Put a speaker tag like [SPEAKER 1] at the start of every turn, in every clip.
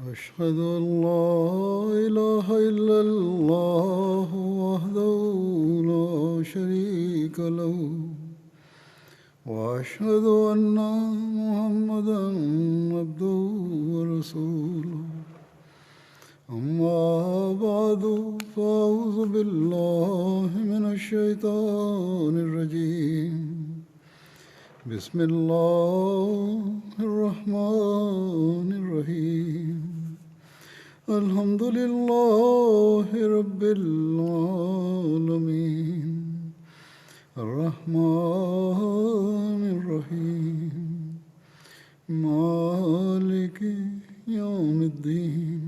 [SPEAKER 1] أشهد أن لا إله إلا الله وحده لا شريك له وأشهد أن محمدا عبده ورسوله أما بعد فأعوذ بالله من الشيطان الرجيم بسم الله الرحمن الرحيم الحمد لله رب العالمين الرحمن الرحيم مالك يوم الدين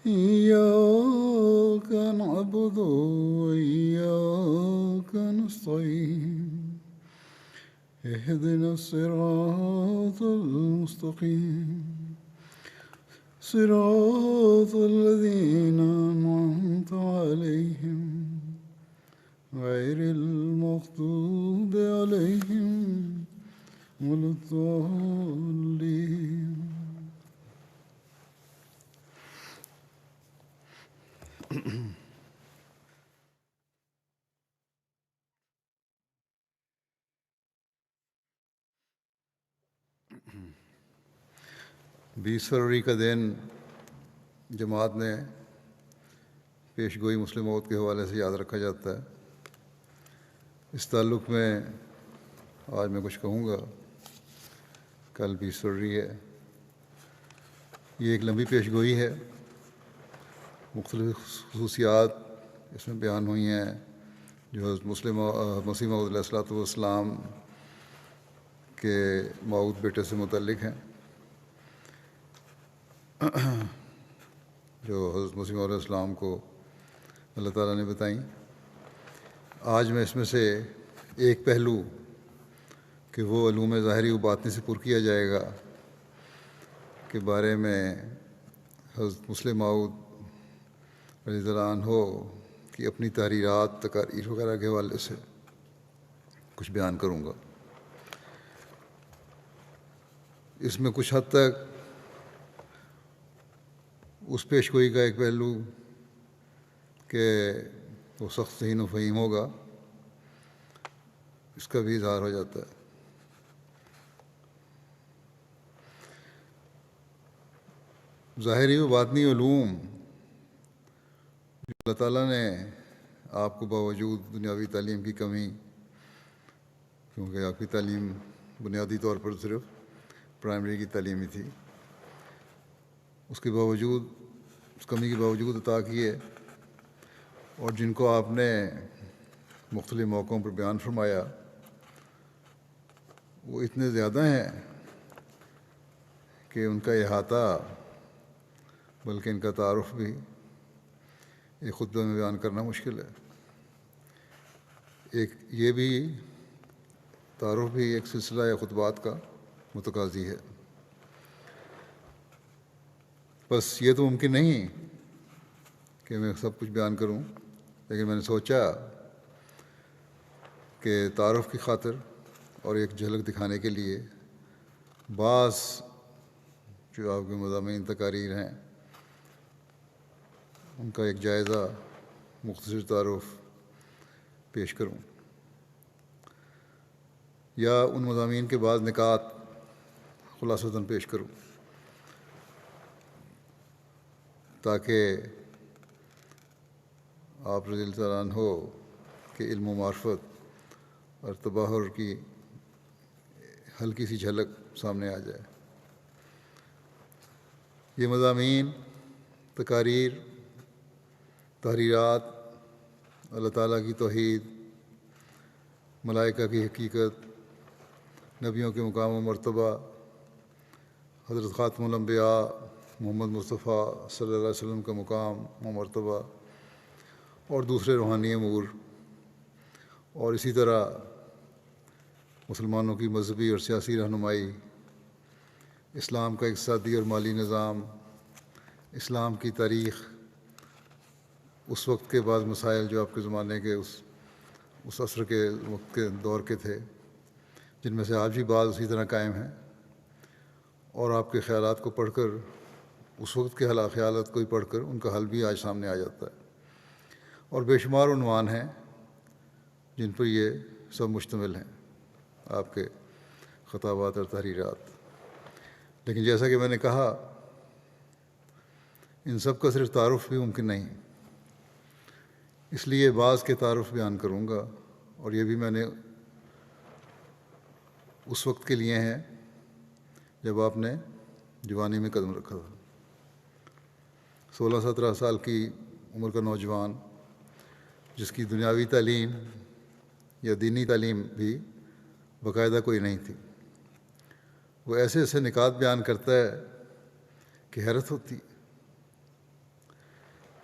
[SPEAKER 1] إياك نعبد وإياك نستعين اهدنا الصراط المستقيم صراط الذين أنعمت عليهم غير المغضوب عليهم ولا الضالين. بیس فروری کا دن جماعت میں پیش گوئی مسلم موت کے حوالے سے یاد رکھا جاتا ہے. اس تعلق میں آج میں کچھ کہوں گا. کل 20 فروری ہے. یہ ایک لمبی پیش گوئی ہے. مختلف خصوصیات اس میں بیان ہوئی ہیں جو حضرت مسیح موعود علیہ الصلوۃ والسلام کے موعود بیٹے سے متعلق ہیں، جو حضرت مسیح علیہ السلام کو اللہ تعالیٰ نے بتائیں. آج میں اس میں سے ایک پہلو کہ وہ علوم ظاہری و باطنی سے پر کیا جائے گا کے بارے میں حضرت مسلم موعود رضی اللہ عنہ کی اپنی تحریرات، تقاریر وغیرہ کے حوالے سے کچھ بیان کروں گا. اس میں کچھ حد تک اس پیش گوئی کا ایک پہلو کہ وہ سخت ذہین و فہیم ہوگا، اس کا بھی اظہار ہو جاتا ہے. ظاہری و باطنی علوم جو اللہ تعالیٰ نے آپ کو باوجود دنیاوی تعلیم کی کمی، کیونکہ آپ کی تعلیم بنیادی طور پر صرف پرائمری کی تعلیم ہی تھی، اس کے باوجود، اس کمی کے باوجود عطا کیے، اور جن کو آپ نے مختلف موقعوں پر بیان فرمایا، وہ اتنے زیادہ ہیں کہ ان کا احاطہ بلکہ ان کا تعارف بھی ایک خطبہ میں بیان کرنا مشکل ہے. ایک یہ بھی تعارف بھی ایک سلسلہ یا خطبات کا متقاضی ہے. بس یہ تو ممکن نہیں کہ میں سب کچھ بیان کروں، لیکن میں نے سوچا کہ تعارف کی خاطر اور ایک جھلک دکھانے کے لیے بعض جو آپ کے مضامین تقاریر ہیں ان کا ایک جائزہ، مختصر تعارف پیش کروں، یا ان مضامین کے بعض نکات خلاصتاً پیش کروں، تاکہ آپ رضی اللہ عنہ کے علم و معرفت اور تباہر کی ہلکی سی جھلک سامنے آ جائے. یہ مضامین، تقاریر، تحریرات اللہ تعالیٰ کی توحید، ملائکہ کی حقیقت، نبیوں کے مقام و مرتبہ، حضرت خاتم الانبیاء محمد مصطفیٰ صلی اللہ علیہ وسلم کا مقام و مرتبہ، اور دوسرے روحانی امور، اور اسی طرح مسلمانوں کی مذہبی اور سیاسی رہنمائی، اسلام کا اقتصادی اور مالی نظام، اسلام کی تاریخ، اس وقت کے بعض مسائل جو آپ کے زمانے کے اس عصر کے وقت کے دور کے تھے، جن میں سے آج بھی بعض اسی طرح قائم ہیں، اور آپ کے خیالات کو پڑھ کر اس وقت کے خیالات کو ہی پڑھ کر ان کا حل بھی آج سامنے آ جاتا ہے، اور بے شمار عنوان ہیں جن پر یہ سب مشتمل ہیں، آپ کے خطابات اور تحریرات۔ لیکن جیسا کہ میں نے کہا، ان سب کا صرف تعارف بھی ممکن نہیں، اس لیے بعض کے تعارف بیان کروں گا، اور یہ بھی میں نے اس وقت کے لیے ہیں جب آپ نے جوانی میں قدم رکھا تھا۔ 16-17 سال کی عمر کا نوجوان جس کی دنیاوی تعلیم یا دینی تعلیم بھی باقاعدہ کوئی نہیں تھی، وہ ایسے ایسے نکات بیان کرتا ہے کہ حیرت ہوتی۔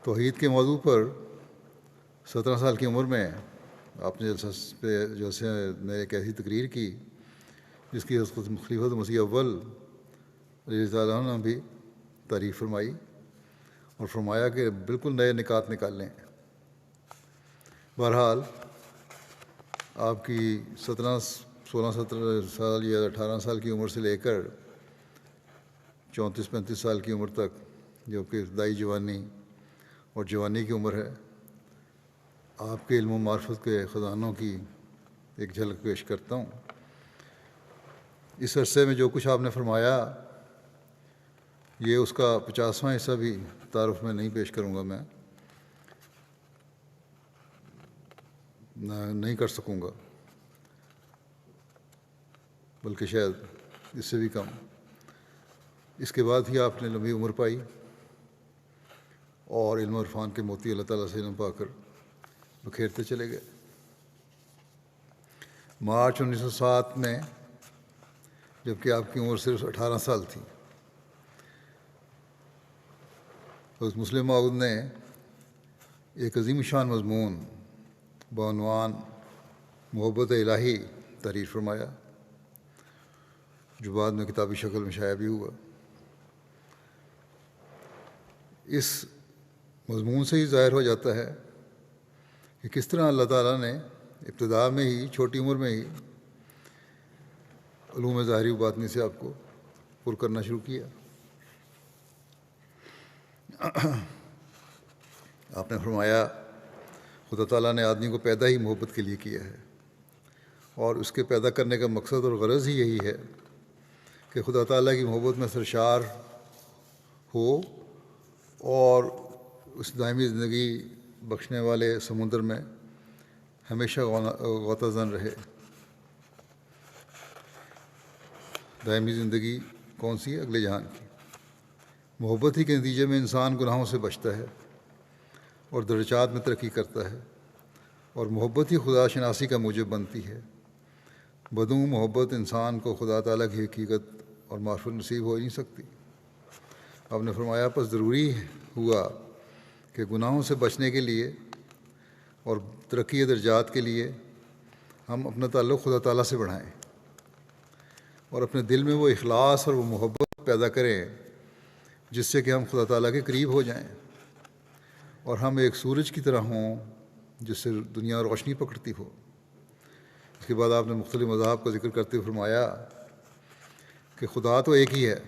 [SPEAKER 1] توحید کے موضوع پر 17 سال کی عمر میں آپ نے جلسے میں ایک ایسی تقریر کی جس کی خلیفۃ مسیح اول رضی اللہ عنہ نے بھی تعریف فرمائی اور فرمایا کہ بالکل نئے نکات نکال لیں۔ بہرحال آپ کی 16-17 سال یا 18 سال کی عمر سے لے کر 34-35 سال کی عمر تک، جو کہ ابتدائی جوانی اور جوانی کی عمر ہے، آپ کے علم و معرفت کے خزانوں کی ایک جھلک پیش کرتا ہوں۔ اس عرصے میں جو کچھ آپ نے فرمایا، یہ اس کا 50واں حصہ بھی تعارف میں نہیں پیش کروں گا، میں نہیں کر سکوں گا، بلکہ شاید اس سے بھی کم۔ اس کے بعد ہی آپ نے لمبی عمر پائی اور علم و عرفان کے موتی اللہ تعالیٰ سے علم پا کر بکھیرتے چلے گئے۔ مارچ 1907 میں، جب کہ آپ کی عمر صرف 18 سال تھی، حضرت مسلم موعود نے ایک عظیم شان مضمون بعنوان محبت الہی تحریر فرمایا، جو بعد میں کتابی شکل میں شائع بھی ہوا۔ اس مضمون سے ہی ظاہر ہو جاتا ہے کہ کس طرح اللہ تعالیٰ نے ابتدا میں ہی، چھوٹی عمر میں ہی، علوم ظاہری و باطنی سے آپ کو پر کرنا شروع کیا۔ آپ نے فرمایا خدا تعالیٰ نے آدمی کو پیدا ہی محبت کے لیے کیا ہے، اور اس کے پیدا کرنے کا مقصد اور غرض ہی یہی ہے کہ خدا تعالیٰ کی محبت میں سرشار ہو اور اس دائمی زندگی بخشنے والے سمندر میں ہمیشہ غوطہ زن رہے۔ دائمی زندگی کون سی ہے؟ اگلے جہان کی۔ محبت ہی کے نتیجے میں انسان گناہوں سے بچتا ہے اور درجات میں ترقی کرتا ہے، اور محبت ہی خدا شناسی کا موجب بنتی ہے۔ بدون محبت انسان کو خدا تعالیٰ کی حقیقت اور معرفت نصیب ہو ہی نہیں سکتی۔ آپ نے فرمایا پس ضروری ہوا کہ گناہوں سے بچنے کے لیے اور ترقی درجات کے لیے ہم اپنا تعلق خدا تعالیٰ سے بڑھائیں اور اپنے دل میں وہ اخلاص اور وہ محبت پیدا کریں جس سے کہ ہم خدا تعالیٰ کے قریب ہو جائیں، اور ہم ایک سورج کی طرح ہوں جس سے دنیا روشنی پکڑتی ہو۔ اس کے بعد آپ نے مختلف مذاہب کا ذکر کرتے ہوئے فرمایا کہ خدا تو ایک ہی ہے،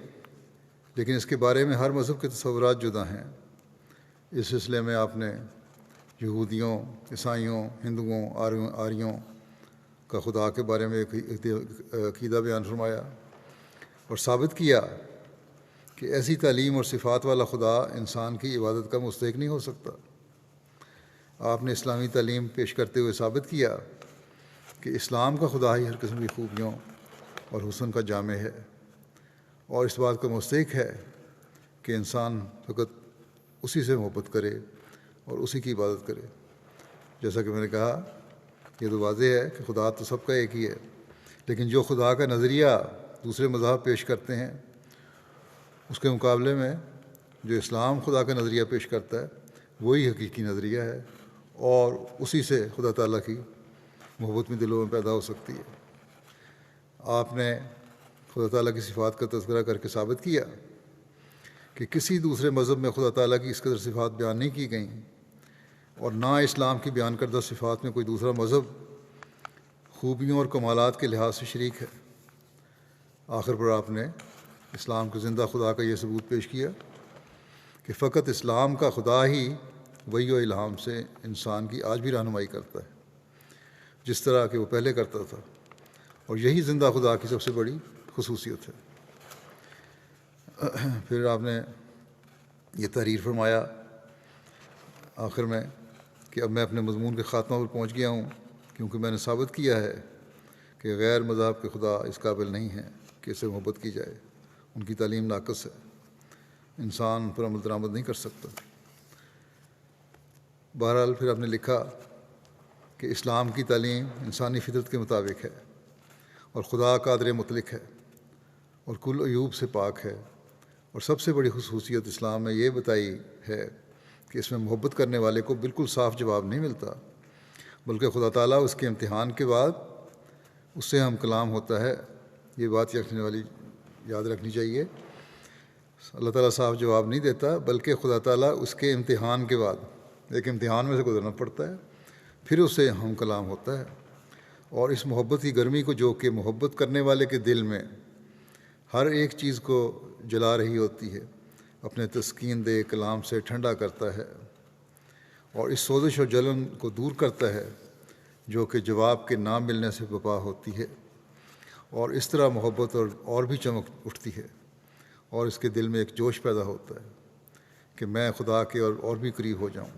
[SPEAKER 1] لیکن اس کے بارے میں ہر مذہب کے تصورات جدا ہیں۔ اس سلسلے میں آپ نے یہودیوں، عیسائیوں، ہندوؤں، آریوں کا خدا کے بارے میں ایک عقیدہ بیان فرمایا اور ثابت کیا کہ ایسی تعلیم اور صفات والا خدا انسان کی عبادت کا مستحق نہیں ہو سکتا۔ آپ نے اسلامی تعلیم پیش کرتے ہوئے ثابت کیا کہ اسلام کا خدا ہی ہر قسم کی خوبیوں اور حسن کا جامع ہے، اور اس بات کا مستحق ہے کہ انسان فقط اسی سے محبت کرے اور اسی کی عبادت کرے۔ جیسا کہ میں نے کہا، یہ تو واضح ہے کہ خدا تو سب کا ایک ہی ہے، لیکن جو خدا کا نظریہ دوسرے مذاہب پیش کرتے ہیں، اس کے مقابلے میں جو اسلام خدا کا نظریہ پیش کرتا ہے وہی حقیقی نظریہ ہے، اور اسی سے خدا تعالیٰ کی محبت میں دلوں میں پیدا ہو سکتی ہے۔ آپ نے خدا تعالیٰ کی صفات کا تذکرہ کر کے ثابت کیا کہ کسی دوسرے مذہب میں خدا تعالیٰ کی اس قدر صفات بیان نہیں کی گئیں، اور نہ اسلام کی بیان کردہ صفات میں کوئی دوسرا مذہب خوبیوں اور کمالات کے لحاظ سے شریک ہے۔ آخر پر آپ نے اسلام کے زندہ خدا کا یہ ثبوت پیش کیا کہ فقط اسلام کا خدا ہی وحی و الہام سے انسان کی آج بھی رہنمائی کرتا ہے، جس طرح کہ وہ پہلے کرتا تھا، اور یہی زندہ خدا کی سب سے بڑی خصوصیت ہے۔ پھر آپ نے یہ تحریر فرمایا آخر میں کہ اب میں اپنے مضمون کے خاتمہ پر پہنچ گیا ہوں، کیونکہ میں نے ثابت کیا ہے کہ غیر مذہب کے خدا اس قابل نہیں ہیں کہ اسے محبت کی جائے، ان کی تعلیم ناقص ہے، انسان پر عمل درآمد نہیں کر سکتا۔ بہرحال پھر آپ نے لکھا کہ اسلام کی تعلیم انسانی فطرت کے مطابق ہے، اور خدا قادر مطلق ہے اور کل عیوب سے پاک ہے، اور سب سے بڑی خصوصیت اسلام میں یہ بتائی ہے کہ اس میں محبت کرنے والے کو بالکل صاف جواب نہیں ملتا، بلکہ خدا تعالیٰ اس کے امتحان کے بعد اس سے ہم کلام ہوتا ہے۔ یہ بات یاد رکھنی چاہیے، اللہ تعالیٰ صاف جواب نہیں دیتا، بلکہ خدا تعالیٰ اس کے امتحان کے بعد ایک امتحان میں سے گزرنا پڑتا ہے، پھر اس سے ہم کلام ہوتا ہے۔ اور اس محبت کی گرمی کو جو کہ محبت کرنے والے کے دل میں ہر ایک چیز کو جلا رہی ہوتی ہے، اپنے تسکین دہ کلام سے ٹھنڈا کرتا ہے، اور اس سوزش و جلن کو دور کرتا ہے جو کہ جواب کے نہ ملنے سے بپا ہوتی ہے، اور اس طرح محبت اور بھی چمک اٹھتی ہے، اور اس کے دل میں ایک جوش پیدا ہوتا ہے کہ میں خدا کے اور بھی قریب ہو جاؤں،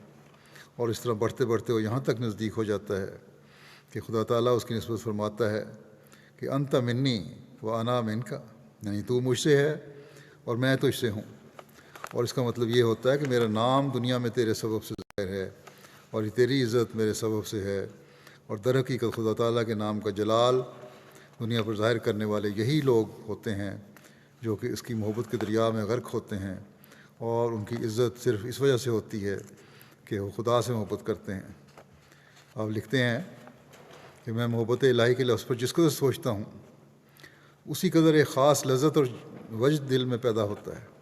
[SPEAKER 1] اور اس طرح بڑھتے بڑھتے وہ یہاں تک نزدیک ہو جاتا ہے کہ خدا تعالیٰ اس کی نسبت فرماتا ہے کہ انت منی و انا منکا، یعنی تو مجھ سے ہے اور میں تجھ سے ہوں۔ اور اس کا مطلب یہ ہوتا ہے کہ میرا نام دنیا میں تیرے سبب سے ظاہر ہے، اور یہ تیری عزت میرے سبب سے ہے، اور در حقیقت خدا تعالیٰ کے نام کا جلال دنیا پر ظاہر کرنے والے یہی لوگ ہوتے ہیں جو کہ اس کی محبت کے دریا میں غرق ہوتے ہیں، اور ان کی عزت صرف اس وجہ سے ہوتی ہے کہ وہ خدا سے محبت کرتے ہیں۔ آپ لکھتے ہیں کہ میں محبت الہی کے لفظ پر جس قدر سوچتا ہوں، اسی قدر ایک خاص لذت اور وجد دل میں پیدا ہوتا ہے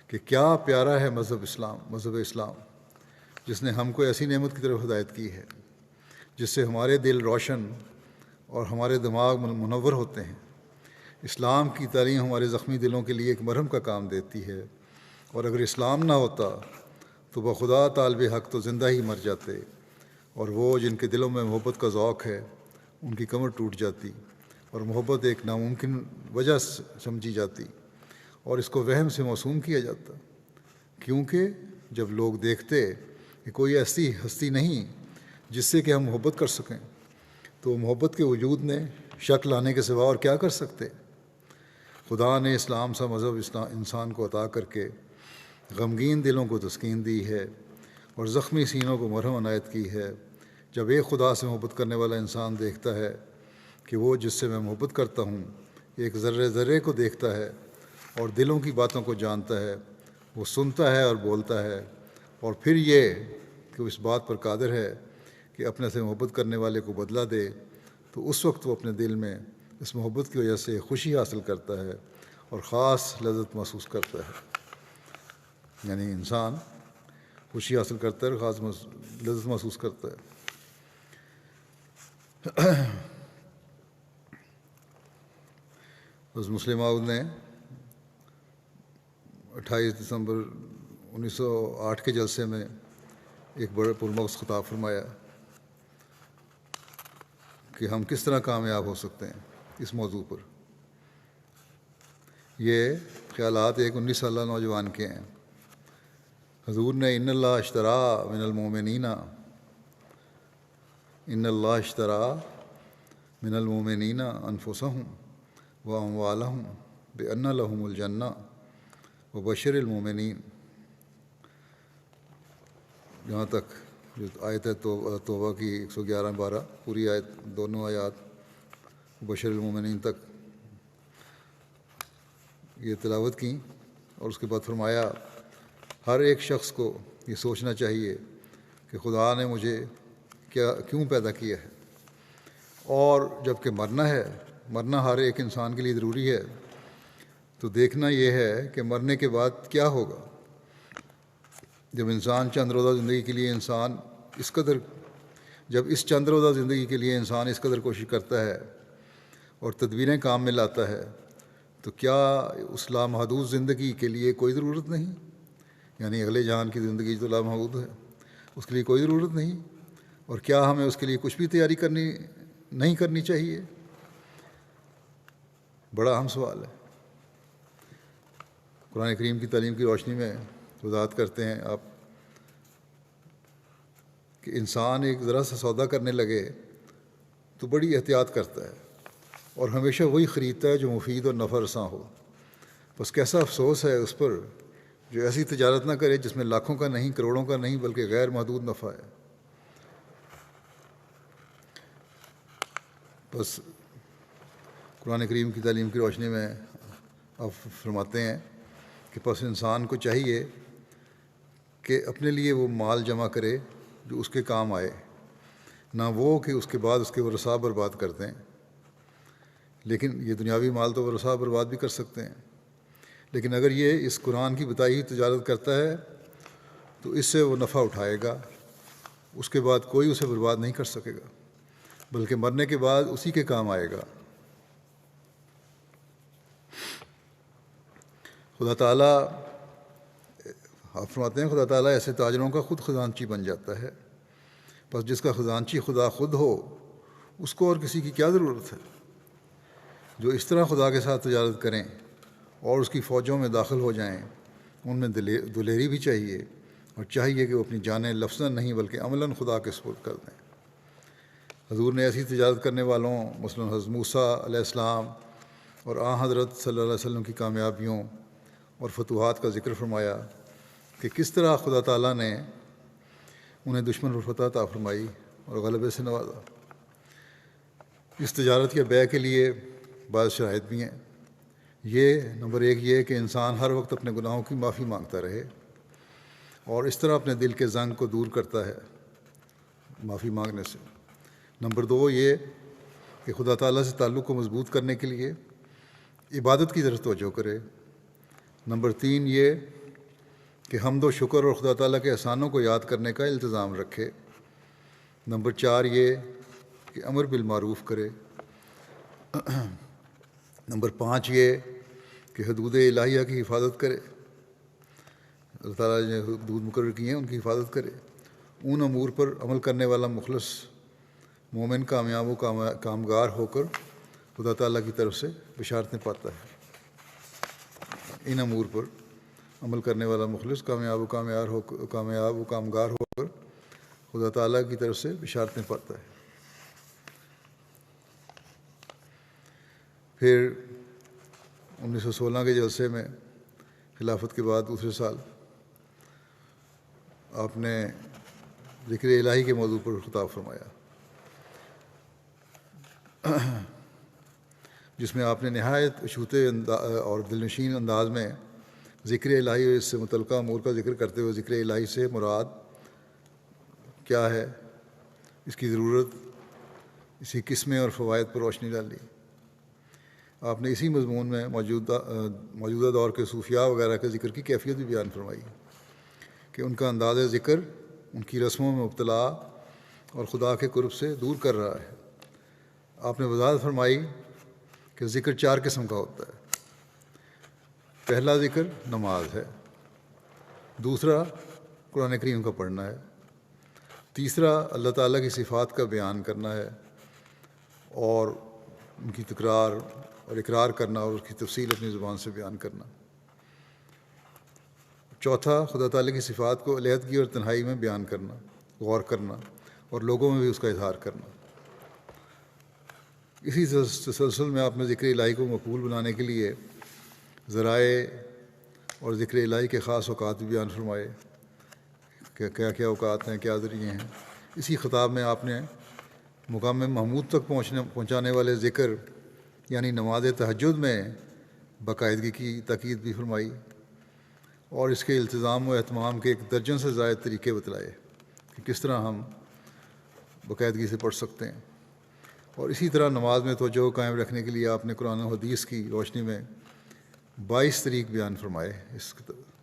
[SPEAKER 1] کہ کیا پیارا ہے مذہب اسلام، جس نے ہم کو ایسی نعمت کی طرف ہدایت کی ہے جس سے ہمارے دل روشن اور ہمارے دماغ منور ہوتے ہیں۔ اسلام کی تعلیم ہمارے زخمی دلوں کے لیے ایک مرہم کا کام دیتی ہے، اور اگر اسلام نہ ہوتا تو بخدا طالب حق تو زندہ ہی مر جاتے، اور وہ جن کے دلوں میں محبت کا ذوق ہے ان کی کمر ٹوٹ جاتی، اور محبت ایک ناممکن وجہ سمجھی جاتی، اور اس کو وہم سے موسوم کیا جاتا، کیونکہ جب لوگ دیکھتے کہ کوئی ایسی ہستی نہیں جس سے کہ ہم محبت کر سکیں، تو محبت کے وجود میں شک لانے کے سوا اور کیا کر سکتے۔ خدا نے اسلام سا مذہب انسان کو عطا کر کے غمگین دلوں کو تسکین دی ہے اور زخمی سینوں کو مرہم عنایت کی ہے۔ جب ایک خدا سے محبت کرنے والا انسان دیکھتا ہے کہ وہ جس سے میں محبت کرتا ہوں ایک ذرے ذرے کو دیکھتا ہے اور دلوں کی باتوں کو جانتا ہے، وہ سنتا ہے اور بولتا ہے، اور پھر یہ کہ وہ اس بات پر قادر ہے کہ اپنے سے محبت کرنے والے کو بدلہ دے، تو اس وقت وہ اپنے دل میں اس محبت کی وجہ سے خوشی حاصل کرتا ہے اور خاص لذت محسوس کرتا ہے۔ یعنی انسان خوشی حاصل کرتا ہے اور خاص لذت محسوس کرتا ہے۔ حضرت مسلم موعود نے 28 دسمبر 1908 کے جلسے میں ایک بڑے پرمغز خطاب فرمایا کہ ہم کس طرح کامیاب ہو سکتے ہیں اس موضوع پر۔ یہ خیالات ایک 19 سالہ نوجوان کے ہیں۔ حضور نے ان اللہ اشترا من المومنین انفسہم و اموالہم بان لہم الجنہ وبشر المومنین، جہاں تک جو آیت ہے توبہ کی 111-12 پوری آیت، دونوں آیات بشر المومنین تک یہ تلاوت کی، اور اس کے بعد فرمایا ہر ایک شخص کو یہ سوچنا چاہیے کہ خدا نے مجھے کیوں پیدا کیا ہے، اور جب کہ مرنا ہر ایک انسان کے لیے ضروری ہے، تو دیکھنا یہ ہے کہ مرنے کے بعد کیا ہوگا۔ جب اس چند روزہ زندگی کے لیے انسان اس قدر کوشش کرتا ہے اور تدبیریں کام میں لاتا ہے، تو کیا اس لامحدود زندگی کے لیے کوئی ضرورت نہیں یعنی اگلے جہان کی زندگی جو لامحدود ہے، اس کے لیے کوئی ضرورت نہیں، اور کیا ہمیں اس کے لیے کچھ بھی تیاری نہیں کرنی چاہیے؟ بڑا اہم سوال ہے۔ قرآن کریم کی تعلیم کی روشنی میں وضاحت کرتے ہیں آپ کہ انسان ایک ذرا سا سودا کرنے لگے تو بڑی احتیاط کرتا ہے اور ہمیشہ وہی خریدتا ہے جو مفید اور نفع رساں ہو۔ بس کیسا افسوس ہے اس پر جو ایسی تجارت نہ کرے جس میں لاکھوں کا نہیں، کروڑوں کا نہیں، بلکہ غیر محدود نفع ہے۔ بس قرآن کریم کی تعلیم کی روشنی میں آپ فرماتے ہیں کہ پس انسان کو چاہیے کہ اپنے لیے وہ مال جمع کرے جو اس کے کام آئے، نہ وہ کہ اس کے بعد اس کے ورثاء برباد کر دیں۔ لیکن یہ دنیاوی مال تو ورثاء برباد بھی کر سکتے ہیں، لیکن اگر یہ اس قرآن کی بتائی ہوئی تجارت کرتا ہے تو اس سے وہ نفع اٹھائے گا، اس کے بعد کوئی اسے برباد نہیں کر سکے گا، بلکہ مرنے کے بعد اسی کے کام آئے گا۔ خدا تعالیٰ، آپ فرماتے ہیں، خدا تعالیٰ ایسے تاجروں کا خود خزانچی بن جاتا ہے۔ بس جس کا خزانچی خدا خود ہو، اس کو اور کسی کی کیا ضرورت ہے؟ جو اس طرح خدا کے ساتھ تجارت کریں اور اس کی فوجوں میں داخل ہو جائیں، ان میں دلیری بھی چاہیے، اور چاہیے کہ وہ اپنی جانیں لفظاً نہیں بلکہ عملاً خدا کے سپرد کر دیں۔ حضور نے ایسی تجارت کرنے والوں مثلاً حضرت موسیٰ علیہ السلام اور حضرت صلی اللہ علیہ وسلم کی کامیابیوں اور فتوحات کا ذکر فرمایا کہ کس طرح خدا تعالیٰ نے انہیں دشمن پر فتح عطا فرمائی اور غلبے سے نوازا۔ اس تجارت کے بیع کے لیے بعض شرائط بھی ہیں۔ نمبر 1 یہ کہ انسان ہر وقت اپنے گناہوں کی معافی مانگتا رہے اور اس طرح اپنے دل کے زنگ کو دور کرتا ہے معافی مانگنے سے۔ نمبر 2 یہ کہ خدا تعالیٰ سے تعلق کو مضبوط کرنے کے لیے عبادت کی طرف توجہ کرے۔ نمبر 3 یہ کہ حمد و شکر اور خدا تعالیٰ کے احسانوں کو یاد کرنے کا التزام رکھے۔ نمبر 4 یہ کہ امر بالمعروف کرے۔ نمبر 5 یہ کہ حدود الہیہ کی حفاظت کرے، اللہ تعالیٰ نے حدود مقرر کی ہیں ان کی حفاظت کرے۔ ان امور پر عمل کرنے والا مخلص مومن کامیاب و کامگار ہو کر خدا تعالیٰ کی طرف سے بشارتیں پاتا ہے۔ ان امور پر عمل کرنے والا مخلص کامیاب و کامگار ہو کر خدا تعالیٰ کی طرف سے بشارتیں پاتا ہے۔ پھر 1916 کے جلسے میں خلافت کے بعد دوسرے سال آپ نے ذکر الہی کے موضوع پر خطاب فرمایا، جس میں آپ نے نہایت اشوتے اور دلنشین انداز میں ذکر الہی اور اس سے متعلقہ امور کا ذکر کرتے ہوئے ذکر الہی سے مراد کیا ہے، اس کی ضرورت، اسی قسمیں اور فوائد پر روشنی ڈالی۔ آپ نے اسی مضمون میں موجودہ دور کے صوفیاء وغیرہ کے ذکر کی کیفیت بھی بیان فرمائی کہ ان کا انداز ذکر ان کی رسموں میں مبتلا اور خدا کے قرب سے دور کر رہا ہے۔ آپ نے وضاحت فرمائی کہ ذکر 4 قسم کا ہوتا ہے۔ پہلا ذکر نماز ہے، دوسرا قرآن کریم کا پڑھنا ہے، تیسرا اللہ تعالیٰ کی صفات کا بیان کرنا ہے اور ان کی تکرار اور اقرار کرنا اور اس کی تفصیل اپنی زبان سے بیان کرنا، چوتھا خدا تعالیٰ کی صفات کو علیحدگی اور تنہائی میں بیان کرنا، غور کرنا اور لوگوں میں بھی اس کا اظہار کرنا۔ اسی تسلسل میں آپ نے ذکر الہی کو مقبول بنانے کے لیے ذرائع اور ذکر الہی کے خاص اوقات بھی بیان فرمائے کہ کیا کیا اوقات ہیں، کیا ذریعے ہیں۔ اسی خطاب میں آپ نے مقام محمود تک پہنچانے والے ذکر یعنی نماز تہجد میں باقاعدگی کی تاکید بھی فرمائی اور اس کے التزام و اہتمام کے 1 درجن سے زائد طریقے بتلائے کہ کس طرح ہم باقاعدگی سے پڑھ سکتے ہیں۔ اور اسی طرح نماز میں توجہ قائم رکھنے کے لیے آپ نے قرآن و حدیث کی روشنی میں 22 طریق بیان فرمائے اس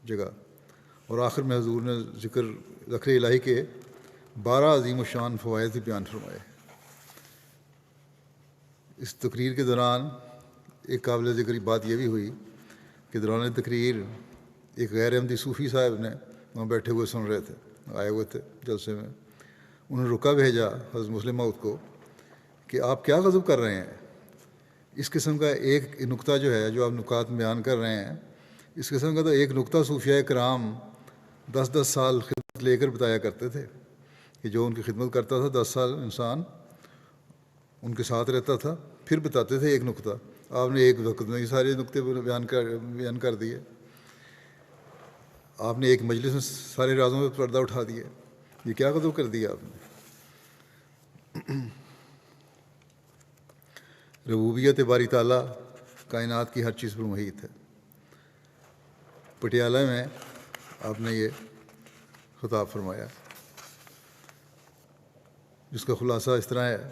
[SPEAKER 1] جگہ، اور آخر میں حضور نے ذکر الہی کے 12 عظیم الشان فوائد بھی بیان فرمائے۔ اس تقریر کے دوران ایک قابل ذکر بات یہ بھی ہوئی کہ دوران تقریر ایک غیر احمدی صوفی صاحب نے وہاں بیٹھے ہوئے سن رہے تھے، آئے ہوئے تھے جلسے میں. انہوں نے رکا بھیجا حضرت مسلم موعود کو کہ آپ کیا غضب کر رہے ہیں. اس قسم کا ایک نقطہ جو ہے، جو آپ نکات بیان کر رہے ہیں، اس قسم کا تو ایک نقطہ صوفیاء کرام 10 سال خدمت لے کر بتایا کرتے تھے کہ جو ان کی خدمت کرتا تھا 10 سال انسان ان کے ساتھ رہتا تھا، پھر بتاتے تھے ایک نقطہ. آپ نے ایک وقت میں یہ سارے نقطے بیان کر دیے. آپ نے ایک مجلس میں سارے رازوں پہ پردہ اٹھا دیا. یہ کیا غضب کر دیا آپ نے؟ ربوبیت باری تعالیٰ کائنات کی ہر چیز پر محیط ہے. پٹیالہ میں آپ نے یہ خطاب فرمایا، جس کا خلاصہ اس طرح ہے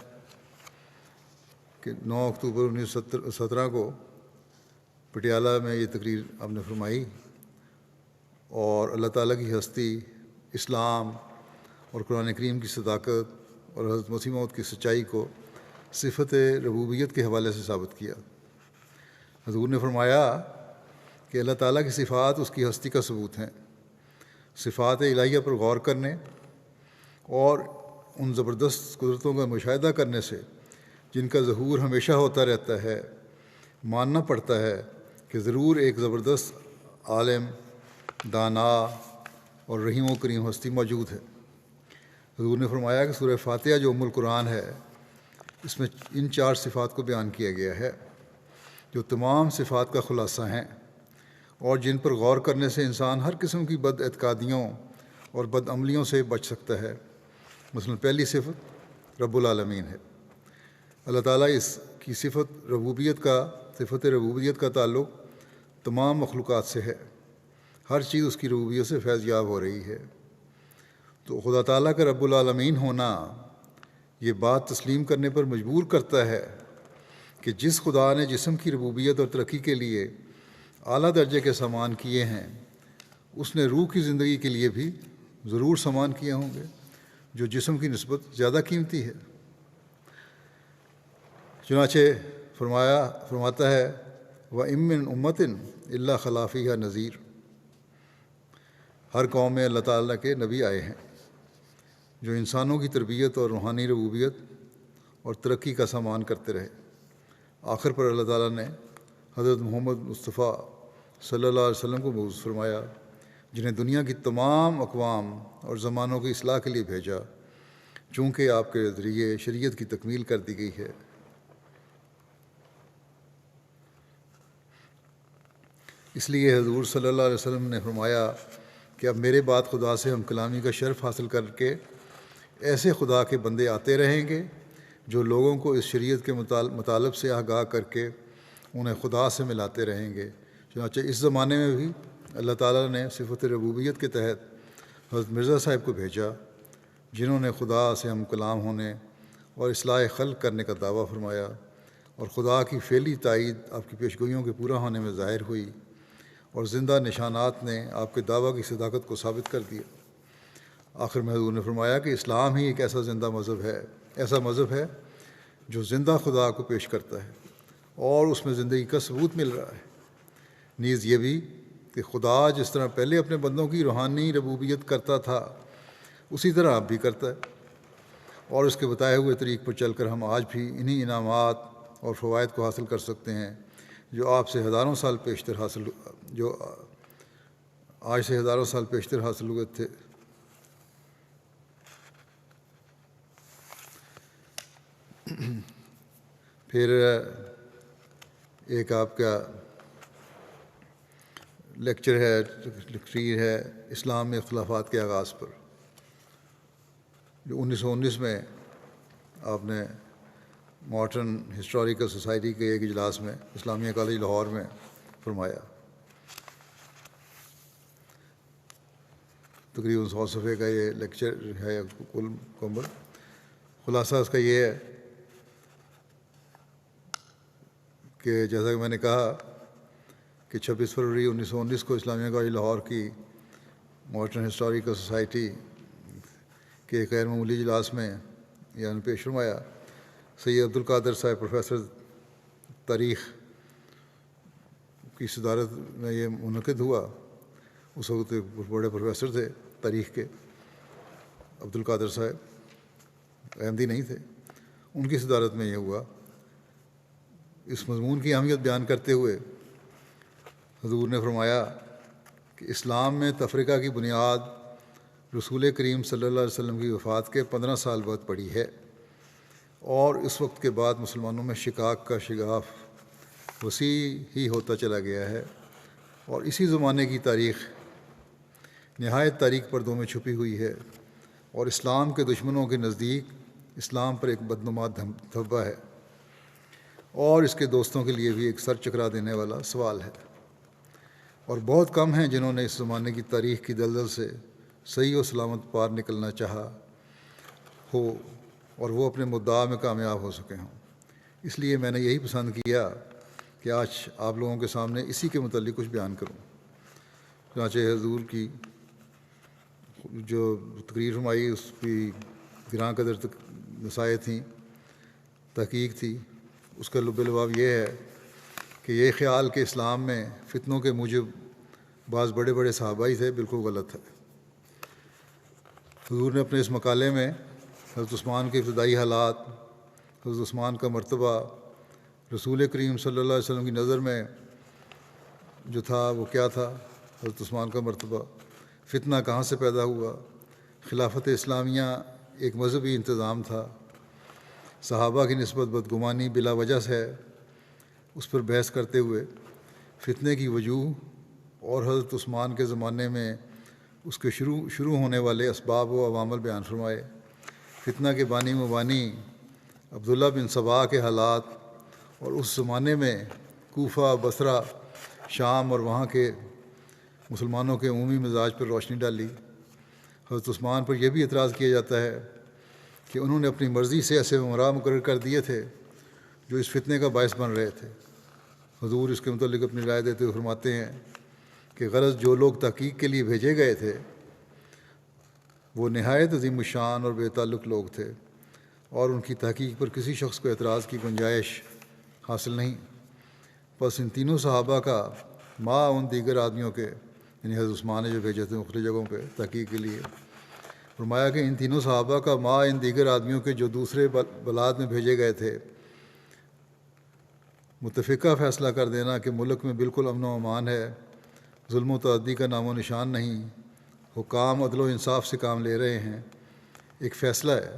[SPEAKER 1] کہ 9 اکتوبر 1917 کو پٹیالہ میں یہ تقریر آپ نے فرمائی، اور اللہ تعالیٰ کی ہستی، اسلام اور قرآن کریم کی صداقت اور حضرت مسیح موعود کی سچائی کو صفت ربوبیت کے حوالے سے ثابت کیا. حضور نے فرمایا کہ اللہ تعالیٰ کی صفات اس کی ہستی کا ثبوت ہیں. صفات الہیہ پر غور کرنے اور ان زبردست قدرتوں کا مشاہدہ کرنے سے جن کا ظہور ہمیشہ ہوتا رہتا ہے، ماننا پڑتا ہے کہ ضرور ایک زبردست عالم، دانا اور رحیم و کریم ہستی موجود ہے. حضور نے فرمایا کہ سورہ فاتحہ جو ام القرآن ہے، اس میں ان 4 صفات کو بیان کیا گیا ہے جو تمام صفات کا خلاصہ ہیں، اور جن پر غور کرنے سے انسان ہر قسم کی بد اعتقادیوں اور بد عملیوں سے بچ سکتا ہے. مثلا پہلی صفت رب العالمین ہے. اللہ تعالیٰ اس کی صفت ربوبیت کا تعلق تمام مخلوقات سے ہے. ہر چیز اس کی ربوبیت سے فیض یاب ہو رہی ہے. تو خدا تعالیٰ کا رب العالمین ہونا یہ بات تسلیم کرنے پر مجبور کرتا ہے کہ جس خدا نے جسم کی ربوبیت اور ترقی کے لیے اعلیٰ درجے کے سامان کیے ہیں، اس نے روح کی زندگی کے لیے بھی ضرور سامان کیے ہوں گے جو جسم کی نسبت زیادہ قیمتی ہے. چنانچہ فرماتا ہے وَإِن مِّن أُمَّةٍ إِلَّا خَلَا فِيهَا نَذِيرٌ. ہر قوم میں اللہ تعالیٰ کے نبی آئے ہیں جو انسانوں کی تربیت اور روحانی ربوبیت اور ترقی کا سامان کرتے رہے. آخر پر اللہ تعالیٰ نے حضرت محمد مصطفیٰ صلی اللہ علیہ وسلم کو مبعوث فرمایا، جنہیں دنیا کی تمام اقوام اور زمانوں کی اصلاح کے لیے بھیجا، چونکہ آپ کے ذریعے شریعت کی تکمیل کر دی گئی ہے. اس لیے حضور صلی اللہ علیہ وسلم نے فرمایا کہ اب میرے بعد خدا سے ہم کلامی کا شرف حاصل کر کے ایسے خدا کے بندے آتے رہیں گے جو لوگوں کو اس شریعت کے مطالب سے آگاہ کر کے انہیں خدا سے ملاتے رہیں گے. چنانچہ اس زمانے میں بھی اللہ تعالیٰ نے صفت ربوبیت کے تحت حضرت مرزا صاحب کو بھیجا، جنہوں نے خدا سے ہم کلام ہونے اور اصلاح خلق کرنے کا دعویٰ فرمایا، اور خدا کی فعلی تائید آپ کی پیشگوئیوں کے پورا ہونے میں ظاہر ہوئی، اور زندہ نشانات نے آپ کے دعویٰ کی صداقت کو ثابت کر دیا. آخر میں حضور نے فرمایا کہ اسلام ہی ایک ایسا مذہب ہے جو زندہ خدا کو پیش کرتا ہے اور اس میں زندگی کا ثبوت مل رہا ہے. نیز یہ بھی کہ خدا جس طرح پہلے اپنے بندوں کی روحانی ربوبیت کرتا تھا، اسی طرح اب بھی کرتا ہے، اور اس کے بتائے ہوئے طریق پر چل کر ہم آج بھی انہی انعامات اور فوائد کو حاصل کر سکتے ہیں جو آج سے ہزاروں سال پیشتر حاصل ہوئے تھے. پھر ایک آپ کا لیکچر ہے، تقریر ہے اسلام میں اختلافات کے آغاز پر، جو 1919 میں آپ نے ماڈرن ہسٹوریکل سوسائٹی کے ایک اجلاس میں اسلامیہ کالج لاہور میں فرمایا. تقریباً 100 صفحے کا یہ لیکچر ہے کل مکمل. خلاصہ اس کا یہ ہے کہ جیسا کہ میں نے کہا کہ 26 فروری 1919 کو اسلامیہ کالج لاہور کی ماڈرن ہسٹوریکل سوسائٹی کے ایک غیر معمولی اجلاس میں یعنی پیش فرمایا. سید عبدالقادر صاحب پروفیسر تاریخ کی صدارت میں یہ منعقد ہوا، اس وقت ایک بڑے پروفیسر تھے تاریخ کے، عبد القادر صاحب، احمدی نہیں تھے، ان کی صدارت میں یہ ہوا۔ اس مضمون کی اہمیت بیان کرتے ہوئے حضور نے فرمایا کہ اسلام میں تفرقہ کی بنیاد رسول کریم صلی اللہ علیہ وسلم کی وفات کے 15 سال بعد پڑی ہے، اور اس وقت کے بعد مسلمانوں میں شقاق کا شگاف وسیع ہی ہوتا چلا گیا ہے، اور اسی زمانے کی تاریخ نہایت تاریک پردوں میں چھپی ہوئی ہے، اور اسلام کے دشمنوں کے نزدیک اسلام پر ایک بدنما دھبہ ہے، اور اس کے دوستوں کے لیے بھی ایک سر چکرا دینے والا سوال ہے، اور بہت کم ہیں جنہوں نے اس زمانے کی تاریخ کی دلدل سے صحیح و سلامت پار نکلنا چاہا ہو اور وہ اپنے مدعا میں کامیاب ہو سکے ہوں۔ اس لیے میں نے یہی پسند کیا کہ آج آپ لوگوں کے سامنے اسی کے متعلق کچھ بیان کروں۔ چنانچہ حضور کی جو تقریر فرمائی اس کی گراں قدر نصائح تھیں، تحقیق تھی، اس کا لب لباب یہ ہے کہ یہ خیال کہ اسلام میں فتنوں کے موجب بعض بڑے بڑے صحابہ ہی تھے، بالکل غلط ہے۔ حضور نے اپنے اس مقالے میں حضرت عثمان کے ابتدائی حالات، حضرت عثمان کا مرتبہ، رسول کریم صلی اللہ علیہ وسلم کی نظر میں جو تھا وہ کیا تھا، حضرت عثمان کا مرتبہ، فتنہ کہاں سے پیدا ہوا، خلافت اسلامیہ ایک مذہبی انتظام تھا، صحابہ کی نسبت بدگمانی بلا وجہ سے ہے، اس پر بحث کرتے ہوئے فتنے کی وجوہ اور حضرت عثمان کے زمانے میں اس کے شروع ہونے والے اسباب و عوامل بیان فرمائے۔ فتنہ کے بانی مبانی عبداللہ بن سبا کے حالات اور اس زمانے میں کوفہ، بصرہ، شام اور وہاں کے مسلمانوں کے عمومی مزاج پر روشنی ڈالی۔ حضرت عثمان پر یہ بھی اعتراض کیا جاتا ہے کہ انہوں نے اپنی مرضی سے ایسے امراء مقرر کر دیے تھے جو اس فتنے کا باعث بن رہے تھے۔ حضور اس کے متعلق اپنی رائے دیتے ہوئے فرماتے ہیں کہ غرض جو لوگ تحقیق کے لیے بھیجے گئے تھے وہ نہایت عظیم الشان اور بے تعلق لوگ تھے، اور ان کی تحقیق پر کسی شخص کو اعتراض کی گنجائش حاصل نہیں۔ بس ان تینوں صحابہ کا مع ان دیگر آدمیوں کے، یعنی حضرت عثمان نے جو بھیجے تھے مختلف جگہوں پہ تحقیق کے لیے، فرمایا کہ ان تینوں صحابہ کا مع ان دیگر آدمیوں کے جو دوسرے بلاد میں بھیجے گئے تھے متفقہ فیصلہ کر دینا کہ ملک میں بالکل امن و امان ہے، ظلم و تعدی کا نام و نشان نہیں، حکام عدل و انصاف سے کام لے رہے ہیں، ایک فیصلہ ہے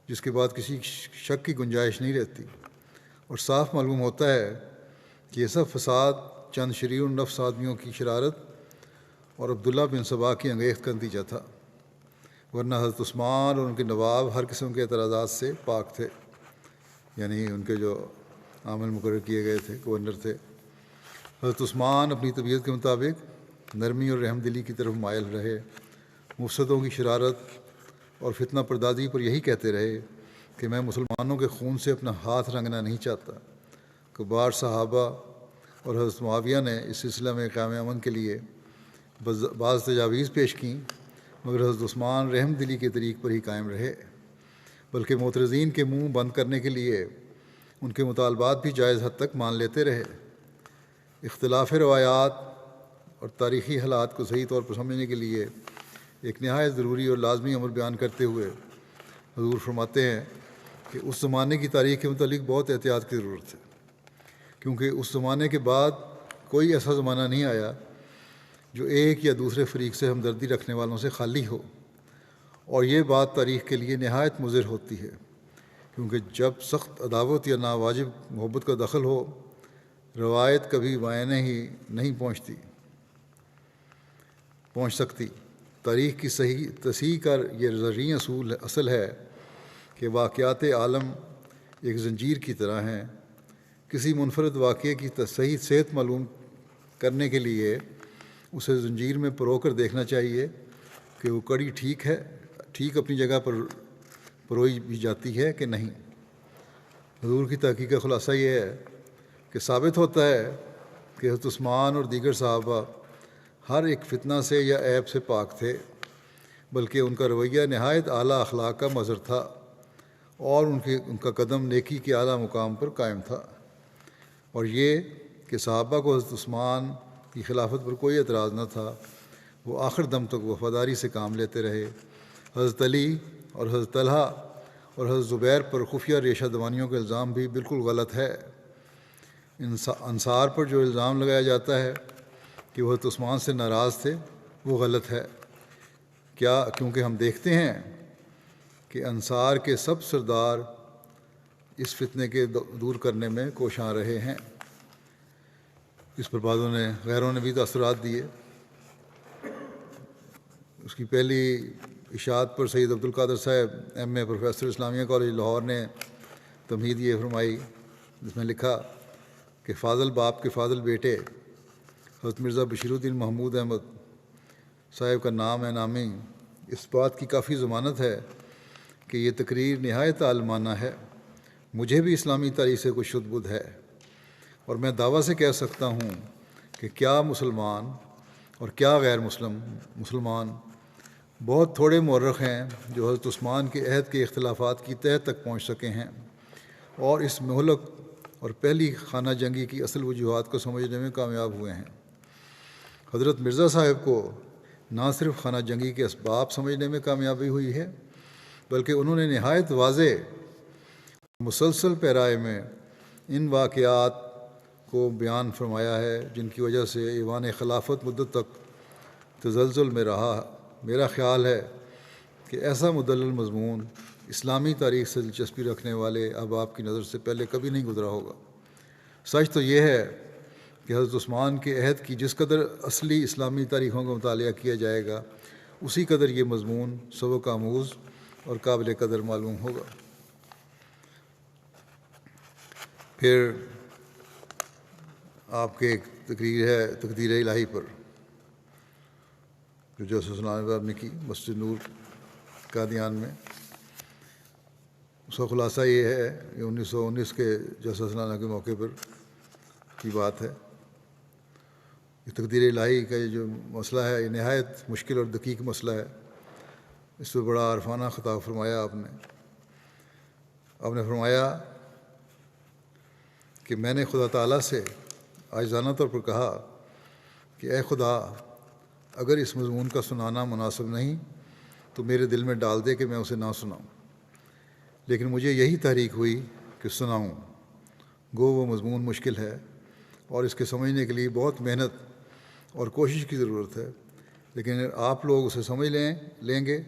[SPEAKER 1] جس کے بعد کسی شک کی گنجائش نہیں رہتی، اور صاف معلوم ہوتا ہے کہ یہ سب فساد چند شریر النفس آدمیوں کی شرارت اور عبداللہ بن سبا کی انگیخت کا نتیجہ تھا، ورنہ حضرت عثمان اور ان کے نواب ہر قسم کے اعتراضات سے پاک تھے، یعنی ان کے جو عامل مقرر کیے گئے تھے، گورنر تھے۔ حضرت عثمان اپنی طبیعت کے مطابق نرمی اور رحم دلی کی طرف مائل رہے، مفسدوں کی شرارت اور فتنہ پردازی پر یہی کہتے رہے کہ میں مسلمانوں کے خون سے اپنا ہاتھ رنگنا نہیں چاہتا۔ کبار صحابہ اور حضرت معاویہ نے اس سلسلہ میں قیام امن کے لیے بعض تجاویز پیش کیں، مگر حضرت عثمان رحم دلی کے طریق پر ہی قائم رہے، بلکہ معترضین کے منہ بند کرنے کے لیے ان کے مطالبات بھی جائز حد تک مان لیتے رہے۔ اختلاف روایات اور تاریخی حالات کو صحیح طور پر سمجھنے کے لیے ایک نہایت ضروری اور لازمی عمل بیان کرتے ہوئے حضور فرماتے ہیں کہ اس زمانے کی تاریخ کے متعلق بہت احتیاط کی ضرورت ہے، کیونکہ اس زمانے کے بعد کوئی ایسا زمانہ نہیں آیا جو ایک یا دوسرے فریق سے ہمدردی رکھنے والوں سے خالی ہو، اور یہ بات تاریخ کے لیے نہایت مضر ہوتی ہے، کیونکہ جب سخت عداوت یا ناواجب محبت کا دخل ہو، روایت کبھی معینے ہی نہیں پہنچ سکتی۔ تاریخ کی تصحیح کا یہ زرعی اصل ہے کہ واقعات عالم ایک زنجیر کی طرح ہیں، کسی منفرد واقعے کی صحیح صحت معلوم کرنے کے لیے اسے زنجیر میں پرو کر دیکھنا چاہیے کہ وہ کڑی ٹھیک اپنی جگہ پر پروئی بھی جاتی ہے کہ نہیں۔ حضور کی تحقیق کا خلاصہ یہ ہے کہ ثابت ہوتا ہے کہ حضرت عثمان اور دیگر صحابہ ہر ایک فتنہ سے یا عیب سے پاک تھے، بلکہ ان کا رویہ نہایت اعلیٰ اخلاق کا مظہر تھا، اور ان کا قدم نیکی کے اعلیٰ مقام پر قائم تھا، اور یہ کہ صحابہ کو حضرت عثمان کی خلافت پر کوئی اعتراض نہ تھا، وہ آخر دم تک وفاداری سے کام لیتے رہے۔ حضرت علی اور حضرت طلحہ اور حضرت زبیر پر خفیہ ریشہ دوانیوں کا الزام بھی بالکل غلط ہے۔ انصار پر جو الزام لگایا جاتا ہے کہ وہ حضرت عثمان سے ناراض تھے، وہ غلط ہے۔ کیونکہ ہم دیکھتے ہیں کہ انصار کے سب سردار اس فتنے کے دور کرنے میں کوشاں رہے ہیں۔ اس پر غیروں نے بھی تاثرات دیے۔ اس کی پہلی اشاعت پر سید عبدالقادر صاحب M A professor Islamia college Lahore نے تمہید یہ فرمائی، جس میں لکھا کہ فاضل باپ کے فاضل بیٹے حضرت مرزا بشیر الدین محمود احمد صاحب کا نام ہے نامی اس بات کی کافی ضمانت ہے کہ یہ تقریر نہایت عالمانہ ہے۔ مجھے بھی اسلامی تاریخ سے کچھ شد بدھ ہے، اور میں دعویٰ سے کہہ سکتا ہوں کہ کیا مسلمان اور کیا غیر مسلمان بہت تھوڑے مورخ ہیں جو حضرت عثمان کے عہد کے اختلافات کی تہہ تک پہنچ سکے ہیں اور اس مہلک اور پہلی خانہ جنگی کی اصل وجوہات کو سمجھنے میں کامیاب ہوئے ہیں۔ حضرت مرزا صاحب کو نہ صرف خانہ جنگی کے اسباب سمجھنے میں کامیابی ہوئی ہے، بلکہ انہوں نے نہایت واضح مسلسل پیرائے میں ان واقعات کو بیان فرمایا ہے جن کی وجہ سے ایوان خلافت مدت تک تزلزل میں رہا۔ میرا خیال ہے کہ ایسا مدلل مضمون اسلامی تاریخ سے دلچسپی رکھنے والے احباب کی نظر سے پہلے کبھی نہیں گزرا ہوگا۔ سچ تو یہ ہے کہ حضرت عثمان کے عہد کی جس قدر اصلی اسلامی تاریخوں کا مطالعہ کیا جائے گا، اسی قدر یہ مضمون سبق آموز اور قابل قدر معلوم ہوگا۔ پھر آپ کے ایک تقریر ہے تقدیر الہی پر، جو جلسہ سلام صاحب نے کی مسجد نور قادیان میں۔ اس کا خلاصہ یہ ہے کہ 1919 کے جلسہ سلانہ کے موقع پر کی بات ہے۔ یہ تقدیر الہی کا یہ جو مسئلہ ہے، یہ نہایت مشکل اور دقیق مسئلہ ہے۔ اس پہ بڑا عارفانہ خطاب فرمایا آپ نے فرمایا کہ میں نے خدا تعالیٰ سے عاجزانہ طور پر کہا کہ اے خدا، اگر اس مضمون کا سنانا مناسب نہیں تو میرے دل میں ڈال دے کہ میں اسے نہ سناؤں، لیکن مجھے یہی تحریک ہوئی کہ سناؤں۔ گو وہ مضمون مشکل ہے اور اس کے سمجھنے کے لیے بہت محنت اور کوشش کی ضرورت ہے، لیکن اگر آپ لوگ اسے سمجھ لیں گے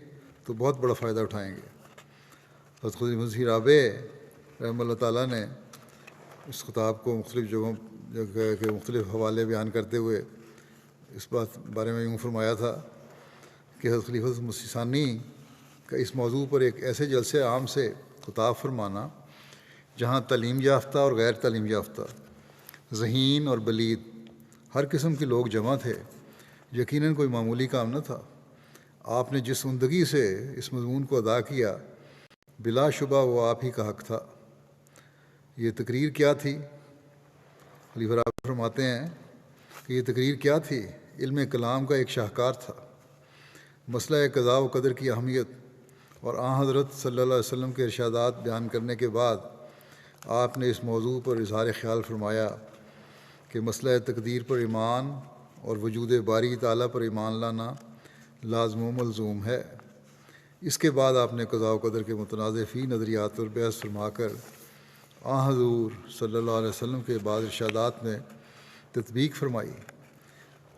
[SPEAKER 1] تو بہت بڑا فائدہ اٹھائیں گے۔ حضرت خلیفہ مسیح رابع رحمہ اللہ تعالیٰ نے اس خطاب کو مختلف جگہوں کے مختلف حوالے بیان کرتے ہوئے اس بارے میں یوں فرمایا تھا کہ حضرت خلیفہ مسیح ثانی کا اس موضوع پر ایک ایسے جلسے عام سے خطاب فرمانا جہاں تعلیم یافتہ اور غیر تعلیم یافتہ، ذہین اور بلید ہر قسم کے لوگ جمع تھے، یقیناً کوئی معمولی کام نہ تھا۔ آپ نے جس عمدگی سے اس مضمون کو ادا کیا، بلا شبہ وہ آپ ہی کا حق تھا۔ یہ تقریر کیا تھی؟ خلیفہ رابع فرماتے ہیں کہ یہ تقریر کیا تھی؟ علم کلام کا ایک شاہکار تھا۔ مسئلہ قضاء و قدر کی اہمیت اور آن حضرت صلی اللہ علیہ وسلم کے ارشادات بیان کرنے کے بعد آپ نے اس موضوع پر اظہار خیال فرمایا کہ مسئلہ تقدیر پر ایمان اور وجود باری تعالیٰ پر ایمان لانا لازم و ملزوم ہے۔ اس کے بعد آپ نے قضاء و قدر کے متنازع فی نظریات پر بحث فرما کر آن حضور صلی اللہ علیہ وسلم کے بعض ارشادات میں تطبیق فرمائی،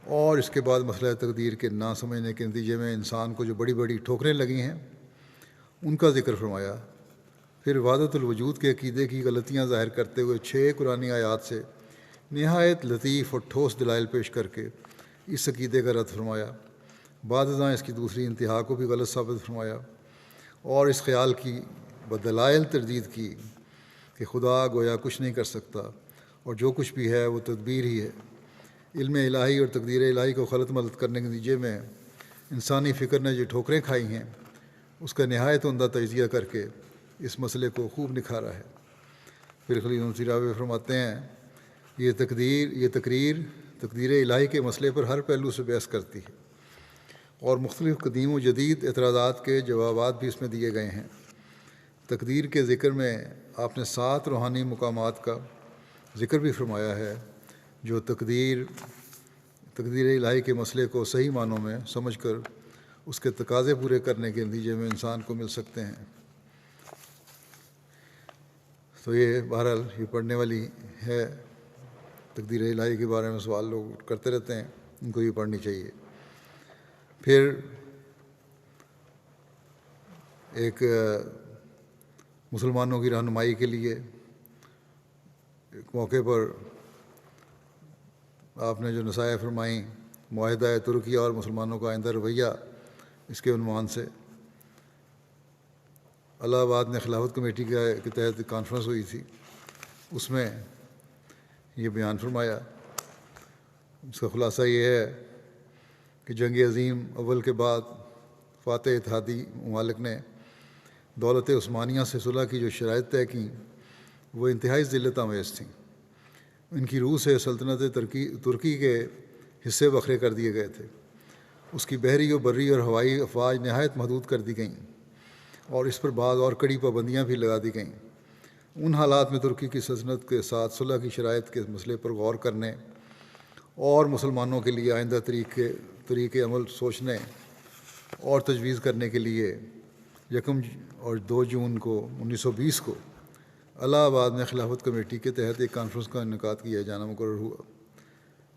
[SPEAKER 1] اور اس کے بعد مسئلہ تقدیر کے نہ سمجھنے کے نتیجے میں انسان کو جو بڑی بڑی ٹھوکریں لگی ہیں ان کا ذکر فرمایا۔ پھر وحدت الوجود کے عقیدے کی غلطیاں ظاہر کرتے ہوئے 6 قرآنی آیات سے نہایت لطیف اور ٹھوس دلائل پیش کر کے اس عقیدے کا رد فرمایا۔ بعد ازاں اس کی دوسری انتہا کو بھی غلط ثابت فرمایا اور اس خیال کی بدلائل تردید کی کہ خدا گویا کچھ نہیں کر سکتا اور جو کچھ بھی ہے وہ تدبیر ہی ہے۔ علم الہی اور تقدیر الہی کو خلط ملط کرنے کے نتیجے میں انسانی فکر نے جو ٹھوکریں کھائی ہیں اس کا نہایت عمدہ تجزیہ کر کے اس مسئلے کو خوب نکھارا ہے۔ پھر خلیفہ مسیح رابع فرماتے ہیں یہ تقریر تقدیر الہی کے مسئلے پر ہر پہلو سے بحث کرتی ہے اور مختلف قدیم و جدید اعتراضات کے جوابات بھی اس میں دیے گئے ہیں۔ تقدیر کے ذکر میں آپ نے 7 روحانی مقامات کا ذکر بھی فرمایا ہے جو تقدیر الہی کے مسئلے کو صحیح معنوں میں سمجھ کر اس کے تقاضے پورے کرنے کے نتیجے میں انسان کو مل سکتے ہیں۔ تو یہ بہرحال یہ پڑھنے والی ہے، تقدیر الہی کے بارے میں سوال لوگ کرتے رہتے ہیں، ان کو یہ پڑھنی چاہیے۔ پھر ایک مسلمانوں کی رہنمائی کے لیے ایک موقع پر آپ نے جو نصائح فرمائیں، معاہدہ ترکیہ اور مسلمانوں کا آئندہ رویہ، اس کے عنوان سے الہ آباد میں خلافت کمیٹی کے تحت کانفرنس ہوئی تھی، اس میں یہ بیان فرمایا۔ اس کا خلاصہ یہ ہے کہ جنگ عظیم اول کے بعد فاتح اتحادی ممالک نے دولت عثمانیہ سے صلح کی جو شرائط طے کیں وہ انتہائی ذلت آمیز تھیں۔ ان کی روح سے سلطنت ترکی کے حصے بکھرے کر دیے گئے تھے، اس کی بحری و بری اور ہوائی افواج نہایت محدود کر دی گئیں اور اس پر بعض اور کڑی پابندیاں بھی لگا دی گئیں۔ ان حالات میں ترکی کی سلطنت کے ساتھ صلح کی شرائط کے مسئلے پر غور کرنے اور مسلمانوں کے لیے آئندہ طریق عمل سوچنے اور تجویز کرنے کے لیے 1 اور 2 جون کو 1920 کو الہ آباد میں خلافت کمیٹی کے تحت ایک کانفرنس کا انعقاد کیا جانا مقرر ہوا۔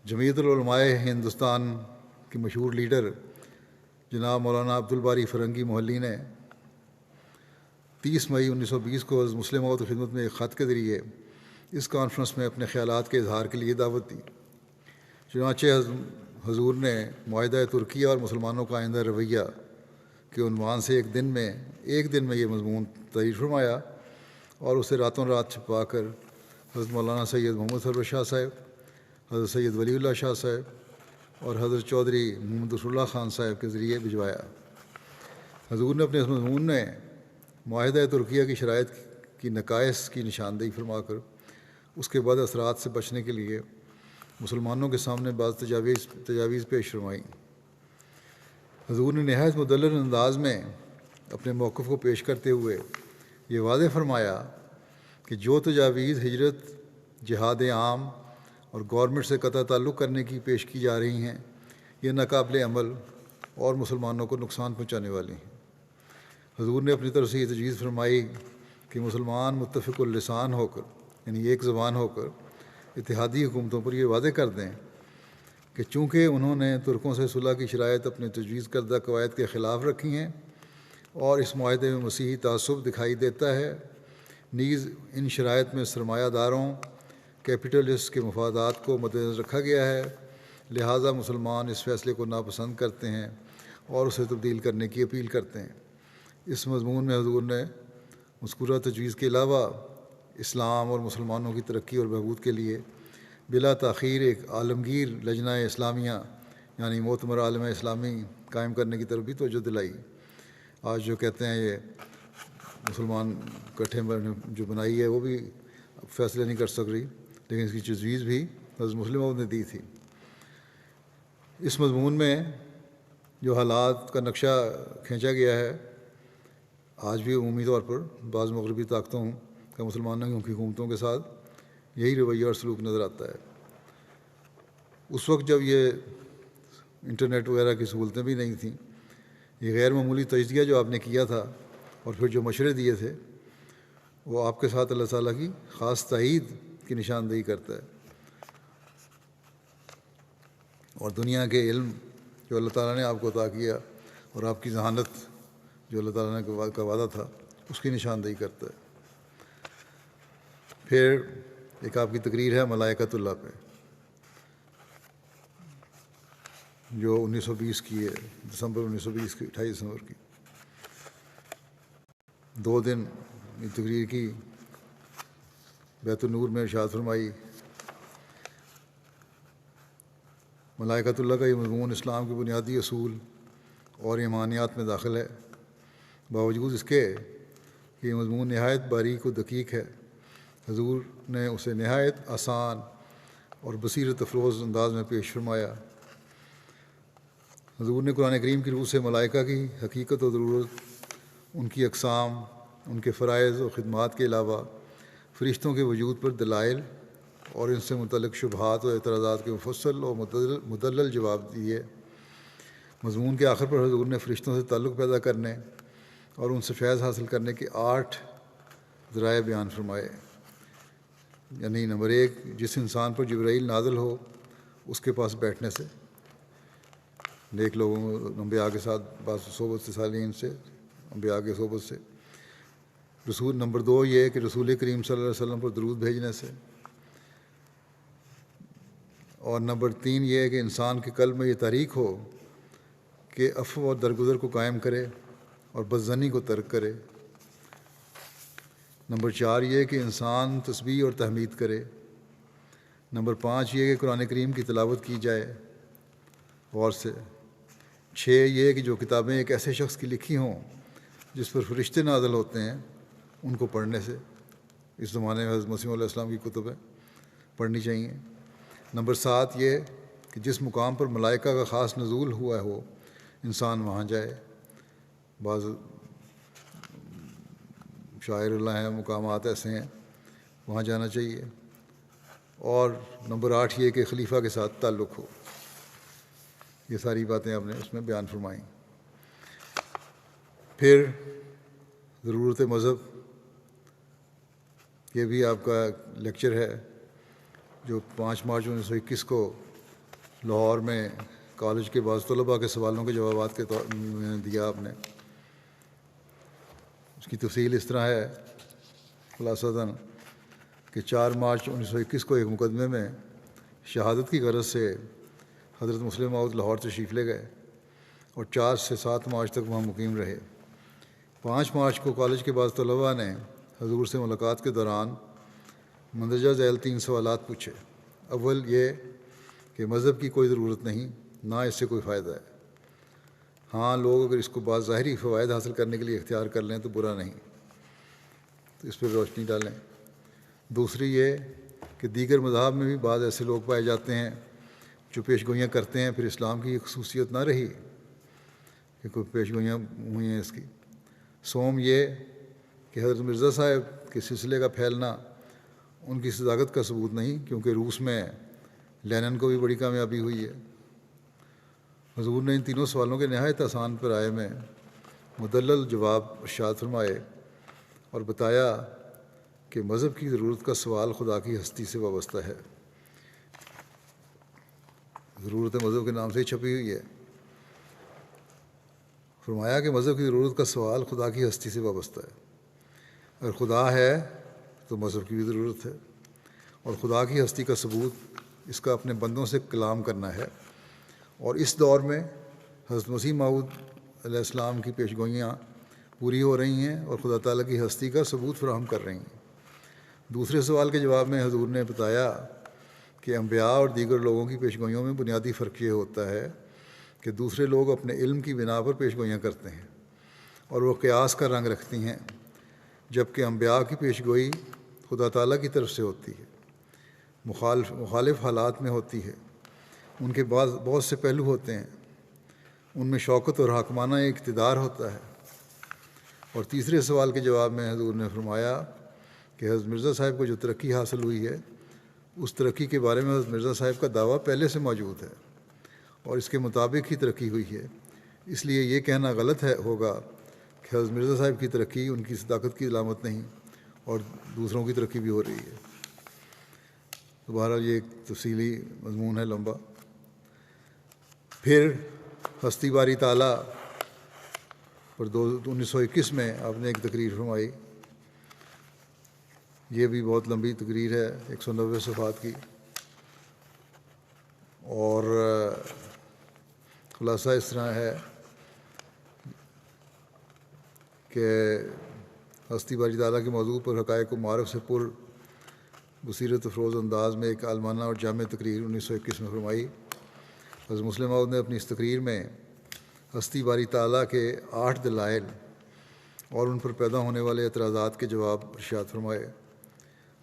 [SPEAKER 1] جمعیت العلماء ہندوستان کے مشہور لیڈر جناب مولانا عبدالباری فرنگی محلی نے 30 مئی 1920 کو حضرت مسلم موعود کی خدمت میں ایک خط کے ذریعے اس کانفرنس میں اپنے خیالات کے اظہار کے لیے دعوت دی۔ چنانچہ حضور نے معاہدہ ترکیہ اور مسلمانوں کا آئندہ رویہ کے عنوان سے ایک دن میں یہ مضمون تحریر فرمایا اور اسے راتوں رات چھپا کر حضرت مولانا سید محمد سرور شاہ صاحب، حضرت سید ولی اللہ شاہ صاحب اور حضرت چودھری محمد رسول اللہ خان صاحب کے ذریعے بھجوایا۔ حضور نے اپنے اس مضمون میں معاہدہ ترکیہ کی شرائط کی نقائص کی نشاندہی فرما کر اس کے بعد اثرات سے بچنے کے لیے مسلمانوں کے سامنے بعض تجاویز پیش فرمائیں۔ حضور نے نہایت مدلل انداز میں اپنے موقف کو پیش کرتے ہوئے یہ واضح فرمایا کہ جو تجاویز ہجرت، جہاد عام اور گورنمنٹ سے قطع تعلق کرنے کی پیش کی جا رہی ہیں، یہ ناقابل عمل اور مسلمانوں کو نقصان پہنچانے والی ہیں۔ حضور نے اپنی طرف سے یہ تجویز فرمائی کہ مسلمان متفق اللسان ہو کر، یعنی ایک زبان ہو کر، اتحادی حکومتوں پر یہ واضح کر دیں کہ چونکہ انہوں نے ترکوں سے صلح کی شرائط اپنے تجویز کردہ قواعد کے خلاف رکھی ہیں اور اس معاہدے میں مسیحی تعصب دکھائی دیتا ہے، نیز ان شرائط میں سرمایہ داروں کیپٹلسٹ کے مفادات کو مد نظر رکھا گیا ہے، لہٰذا مسلمان اس فیصلے کو ناپسند کرتے ہیں اور اسے تبدیل کرنے کی اپیل کرتے ہیں۔ اس مضمون میں حضور نے مذکورہ تجویز کے علاوہ اسلام اور مسلمانوں کی ترقی اور بہبود کے لیے بلا تاخیر ایک عالمگیر لجنہ اسلامیہ یعنی معتمر عالم اسلامی قائم کرنے کی طرف بھی توجہ دلائی۔ آج جو کہتے ہیں یہ مسلمان اکٹھے جو بنائی ہے وہ بھی فیصلے نہیں کر سک رہی، لیکن اس کی تجویز بھی حضرت مسلم موعود نے دی تھی۔ اس مضمون میں جو حالات کا نقشہ کھینچا گیا ہے، آج بھی عمومی طور پر بعض مغربی طاقتوں کا مسلمانوں کی حکومتوں کے ساتھ یہی رویہ اور سلوک نظر آتا ہے۔ اس وقت جب یہ انٹرنیٹ وغیرہ کی سہولتیں بھی نہیں تھیں، یہ غیر معمولی تجزیہ جو آپ نے کیا تھا اور پھر جو مشورے دیے تھے، وہ آپ کے ساتھ اللہ تعالیٰ کی خاص تائید کی نشاندہی کرتا ہے، اور دنیا کے علم جو اللہ تعالیٰ نے آپ کو عطا کیا اور آپ کی ذہانت جو اللہ تعالیٰ نے کا وعدہ تھا، اس کی نشاندہی کرتا ہے۔ پھر ایک آپ کی تقریر ہے ملائکۃ اللہ پہ، جو 1920 کی ہے، دسمبر 1920 کی، 28 دسمبر کی 2 دن یہ تقریر کی۔ بیت النور میں ارشاد فرمائی، ملائکۃ اللہ کا یہ مضمون اسلام کے بنیادی اصول اور ایمانیات میں داخل ہے، باوجود اس کے کہ یہ مضمون نہایت باریک و دقیق ہے۔ حضور نے اسے نہایت آسان اور بصیرت افروز انداز میں پیش فرمایا۔ حضور نے قرآن کریم کی روح سے ملائکہ کی حقیقت و ضرورت، ان کی اقسام، ان کے فرائض و خدمات کے علاوہ فرشتوں کے وجود پر دلائل اور ان سے متعلق شبہات و اعتراضات کے مفصل اور مدلل جواب دیے۔ مضمون کے آخر پر حضور نے فرشتوں سے تعلق پیدا کرنے اور ان سے فیض حاصل کرنے کے 8 ذرائع بیان فرمائے، یعنی نمبر 1، جس انسان پر جبرائیل نازل ہو اس کے پاس بیٹھنے سے، نیک لوگوں انبیاء کے ساتھ بعض صحبت سے، صالحین سے، انبیاء کی صحبت سے۔ نمبر 2 یہ کہ رسول کریم صلی اللہ علیہ وسلم پر درود بھیجنے سے، اور نمبر 3 یہ کہ انسان کے قلب میں یہ تحریک ہو کہ عفو اور درگزر کو قائم کرے اور بدظنی کو ترک کرے۔ نمبر 4 یہ کہ انسان تسبیح اور تحمید کرے۔ نمبر 5 یہ کہ قرآن کریم کی تلاوت کی جائے غور سے۔ 6 یہ کہ جو کتابیں ایک ایسے شخص کی لکھی ہوں جس پر فرشتے نازل ہوتے ہیں ان کو پڑھنے سے، اس زمانے میں حضرت مسیح علیہ السلام کی کتبیں پڑھنی چاہیے۔ نمبر 7 یہ کہ جس مقام پر ملائکہ کا خاص نزول ہوا ہو انسان وہاں جائے۔ بعض شاعر اللہ ہیں، مقامات ایسے ہیں، وہاں جانا چاہیے۔ اور نمبر 8 یہ کہ خلیفہ کے ساتھ تعلق ہو۔ یہ ساری باتیں آپ نے اس میں بیان فرمائیں۔ پھر ضرورت مذہب، یہ بھی آپ کا لیکچر ہے جو 5 مارچ 1921 کو لاہور میں کالج کے بعض طلباء کے سوالوں کے جوابات کے طور میں دیا آپ نے۔ اس کی تفصیل اس طرح ہے خلاصتاً کہ 4 مارچ 1921 کو ایک مقدمے میں شہادت کی غرض سے حضرت مسلم موعود لاہور تشریف لے گئے اور 4 سے 7 مارچ تک وہاں مقیم رہے۔ 5 مارچ کو کالج کے بعض طلباء نے حضور سے ملاقات کے دوران مندرجہ ذیل 3 سوالات پوچھے۔ اول یہ کہ مذہب کی کوئی ضرورت نہیں، نہ اس سے کوئی فائدہ ہے، ہاں لوگ اگر اس کو بعض ظاہری فوائد حاصل کرنے کے لیے اختیار کر لیں تو برا نہیں، تو اس پر روشنی ڈالیں۔ دوسری یہ کہ دیگر مذاہب میں بھی بعض ایسے لوگ پائے جاتے ہیں جو پیش گوئیاں کرتے ہیں، پھر اسلام کی یہ خصوصیت نہ رہی کہ کوئی پیش گوئیاں ہوئی ہیں اس کی۔ سوم یہ کہ حضرت مرزا صاحب کے سلسلے کا پھیلنا ان کی صداقت کا ثبوت نہیں، کیونکہ روس میں لینن کو بھی بڑی کامیابی ہوئی ہے۔ حضور نے ان تینوں سوالوں کے نہایت آسان رائے میں مدلل جواب ارشاد فرمائے اور بتایا کہ مذہب کی ضرورت کا سوال خدا کی ہستی سے وابستہ ہے۔ ضرورت مذہب کے نام سے ہی چھپی ہوئی ہے۔ فرمایا کہ مذہب کی ضرورت کا سوال خدا کی ہستی سے وابستہ ہے۔ اگر خدا ہے تو مذہب کی بھی ضرورت ہے، اور خدا کی ہستی کا ثبوت اس کا اپنے بندوں سے کلام کرنا ہے۔ اور اس دور میں حضرت مسیح موعود علیہ السلام کی پیش گوئیاں پوری ہو رہی ہیں اور خدا تعالیٰ کی ہستی کا ثبوت فراہم کر رہی ہیں۔ دوسرے سوال کے جواب میں حضور نے بتایا کہ انبیاء اور دیگر لوگوں کی پیش گوئیوں میں بنیادی فرق یہ ہوتا ہے کہ دوسرے لوگ اپنے علم کی بنا پر پیش گوئیاں کرتے ہیں اور وہ قیاس کا رنگ رکھتی ہیں، جبکہ انبیاء کی پیش گوئی خدا تعالیٰ کی طرف سے ہوتی ہے، مخالف حالات میں ہوتی ہے، ان کے بعض بہت سے پہلو ہوتے ہیں، ان میں شوکت اور حاکمانہ اقتدار ہوتا ہے۔ اور تیسرے سوال کے جواب میں حضور نے فرمایا کہ حضرت مرزا صاحب کو جو ترقی حاصل ہوئی ہے اس ترقی کے بارے میں حضرت مرزا صاحب کا دعویٰ پہلے سے موجود ہے اور اس کے مطابق ہی ترقی ہوئی ہے، اس لیے یہ کہنا غلط ہوگا کہ حضرت مرزا صاحب کی ترقی ان کی صداقت کی علامت نہیں اور دوسروں کی ترقی بھی ہو رہی ہے۔ تو بہرحال یہ ایک تفصیلی مضمون ہے لمبا۔ پھر ہستی باری تعالیٰ پر 1921 میں آپ نے ایک تقریر فرمائی، یہ بھی بہت لمبی تقریر ہے، 190 صفحات کی، اور خلاصہ اس طرح ہے کہ ہستی باری تعالیٰ کے موضوع پر حقائق و معارف سے پر بصیرت افروز انداز میں ایک عالمانہ اور جامع تقریر 1921 میں فرمائی۔ حضرت مسلم موعود نے اپنی اس تقریر میں ہستی باری تعالیٰ کے 8 دلائل اور ان پر پیدا ہونے والے اعتراضات کے جواب ارشاد فرمائے۔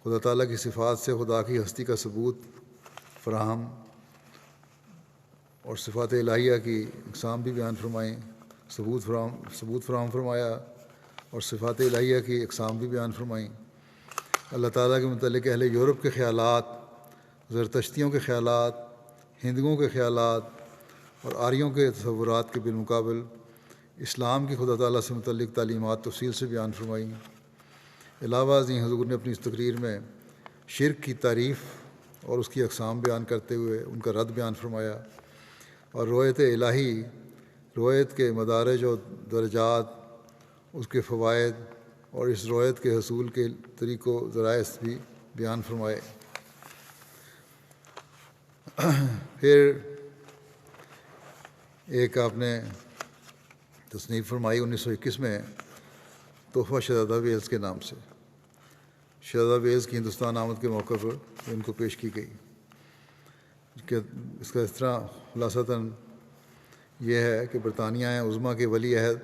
[SPEAKER 1] خدا تعالیٰ کی صفات سے خدا کی ہستی کا ثبوت فراہم اور صفات الہیہ کی اقسام بھی بیان فرمائیں، ثبوت فراہم فرمایا اور صفات الہیہ کی اقسام بھی بیان فرمائیں۔ اللہ تعالیٰ کے متعلق اہل یورپ کے خیالات زرتشتیوں کے خیالات، ہندوؤں کے خیالات اور آریوں کے تصورات کے بالمقابل اسلام کی خدا تعالیٰ سے متعلق تعلیمات تفصیل سے بیان فرمائیں۔ علاوہ ازیں حضور نے اپنی اس تقریر میں شرک کی تعریف اور اس کی اقسام بیان کرتے ہوئے ان کا رد بیان فرمایا، اور روایت الہی، روایت کے مدارج و درجات، اس کے فوائد اور اس روایت کے حصول کے طریق و ذرائع بھی بیان فرمائے۔ پھر ایک آپ نے تصنیف فرمائی 1921 میں تحفہ شہزادہ ویلز کے نام سے، شہزادہ ویلز کی ہندوستان آمد کے موقع پر ان کو پیش کی گئی، کہ اس کا اس طرح خلاصتاً یہ ہے کہ برطانیہ عظمیٰ کے ولی عہد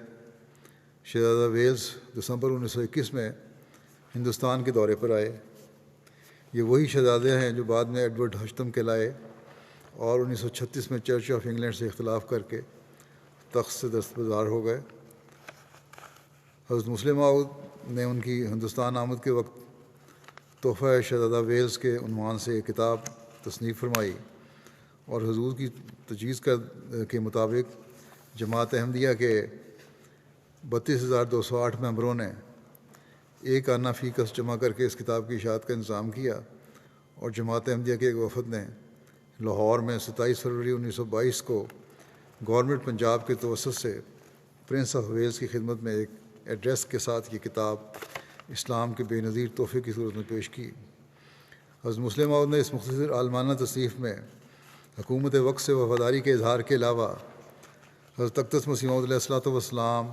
[SPEAKER 1] شہزادہ ویلز دسمبر 1921 میں ہندوستان کے دورے پر آئے۔ یہ وہی شہزادے ہیں جو بعد میں ایڈورڈ ہشتم کہلائے اور 1936 میں چرچ آف انگلینڈ سے اختلاف کر کے تخت سے دستبردار ہو گئے۔ حضرت مسلم موعود نے ان کی ہندوستان آمد کے وقت تحفہ شہزادہ ویلز کے عنوان سے ایک کتاب تصنیف فرمائی، اور حضور کی تجویز کے مطابق جماعت احمدیہ کے 32,208 ممبروں نے ایک آنا فی کس جمع کر کے اس کتاب کی اشاعت کا انتظام کیا، اور جماعت احمدیہ کے ایک وفد نے لاہور میں 27 فروری 1922 کو گورنمنٹ پنجاب کے توسط سے پرنس آف ویلز کی خدمت میں ایک ایڈریس کے ساتھ یہ کتاب اسلام کے بے نظیر تحفے کی صورت میں پیش کی۔ حضرت مسلم موعود نے اس مختصر عالمانہ تصنیف میں حکومت وقت سے وفاداری کے اظہار کے علاوہ حضرت اقدس مسیح موعود علیہ الصلوۃ والسلام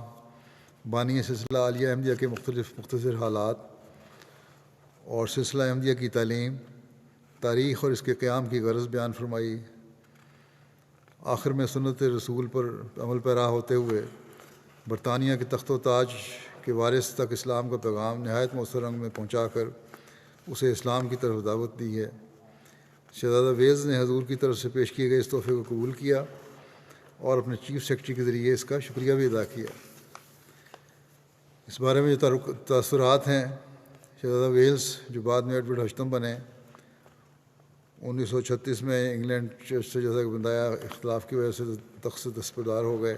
[SPEAKER 1] بانی سلسلہ عالیہ احمدیہ کے مختصر حالات اور سلسلہ احمدیہ کی تعلیم، تاریخ اور اس کے قیام کی غرض بیان فرمائی۔ آخر میں سنت رسول پر عمل پیرا ہوتے ہوئے برطانیہ کے تخت و تاج کے وارث تک اسلام کا پیغام نہایت مؤثر رنگ میں پہنچا کر اسے اسلام کی طرف دعوت دی ہے۔ شہزادہ ویلز نے حضور کی طرف سے پیش کیے گئے اس تحفے کو قبول کیا اور اپنے چیف سیکرٹری کے ذریعے اس کا شکریہ بھی ادا کیا۔ اس بارے میں جو تاثرات ہیں، شہزادہ ویلز جو بعد میں ایڈورڈ ہشتم بنے، 1936 میں انگلینڈ چرچ سے جیسا کہ بتایا اختلاف کی وجہ سے تخت سے دستبردار ہو گئے،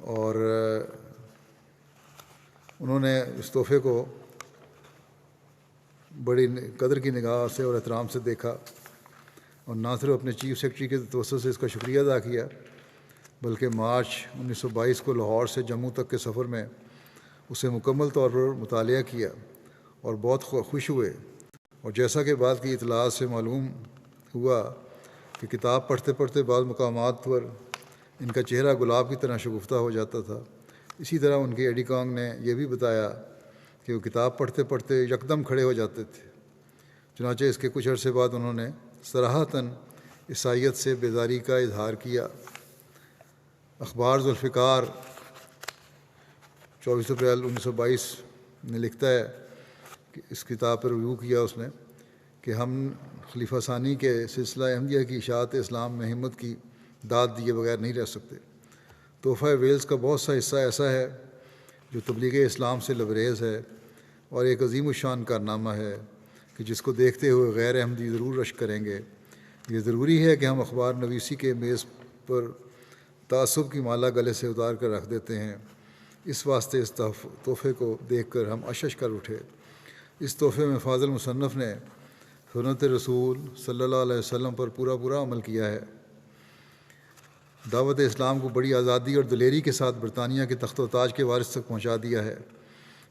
[SPEAKER 1] اور انہوں نے اس تحفے کو بڑی قدر کی نگاہ سے اور احترام سے دیکھا، اور نہ صرف اپنے چیف سیکرٹری کے توسط سے اس کا شکریہ ادا کیا، بلکہ مارچ 1922 کو لاہور سے جموں تک کے سفر میں اسے مکمل طور پر مطالعہ کیا اور بہت خوش ہوئے۔ اور جیسا کہ بعد کی اطلاعات سے معلوم ہوا کہ کتاب پڑھتے پڑھتے بعض مقامات پر ان کا چہرہ گلاب کی طرح شگفتہ ہو جاتا تھا۔ اسی طرح ان کے ایڈی کانگ نے یہ بھی بتایا کہ وہ کتاب پڑھتے پڑھتے یکدم کھڑے ہو جاتے تھے۔ چنانچہ اس کے کچھ عرصے بعد انہوں نے صراحتاً عیسائیت سے بیزاری کا اظہار کیا۔ اخبار ذوالفقار 24 اپریل 1922 میں لکھتا ہے کہ اس کتاب پر ریویو کیا اس نے کہ ہم خلیفہ ثانی کے سلسلہ احمدیہ کی اشاعت اسلام میں ہمت کی داد دیے بغیر نہیں رہ سکتے۔ تحفہ ویلز کا بہت سا حصہ ایسا ہے جو تبلیغ اسلام سے لبریز ہے اور ایک عظیم الشان کارنامہ ہے کہ جس کو دیکھتے ہوئے غیر احمدی ضرور رشک کریں گے۔ یہ ضروری ہے کہ ہم اخبار نویسی کے میز پر تعصب کی مالا گلے سے اتار کر رکھ دیتے ہیں۔ اس واسطے اس تحفے کو دیکھ کر ہم اشش کر اٹھے۔ اس تحفے میں فاضل مصنف نے سنت رسول صلی اللہ علیہ وسلم پر پورا عمل کیا ہے، دعوت اسلام کو بڑی آزادی اور دلیری کے ساتھ برطانیہ کے تخت و تاج کے وارث تک پہنچا دیا ہے۔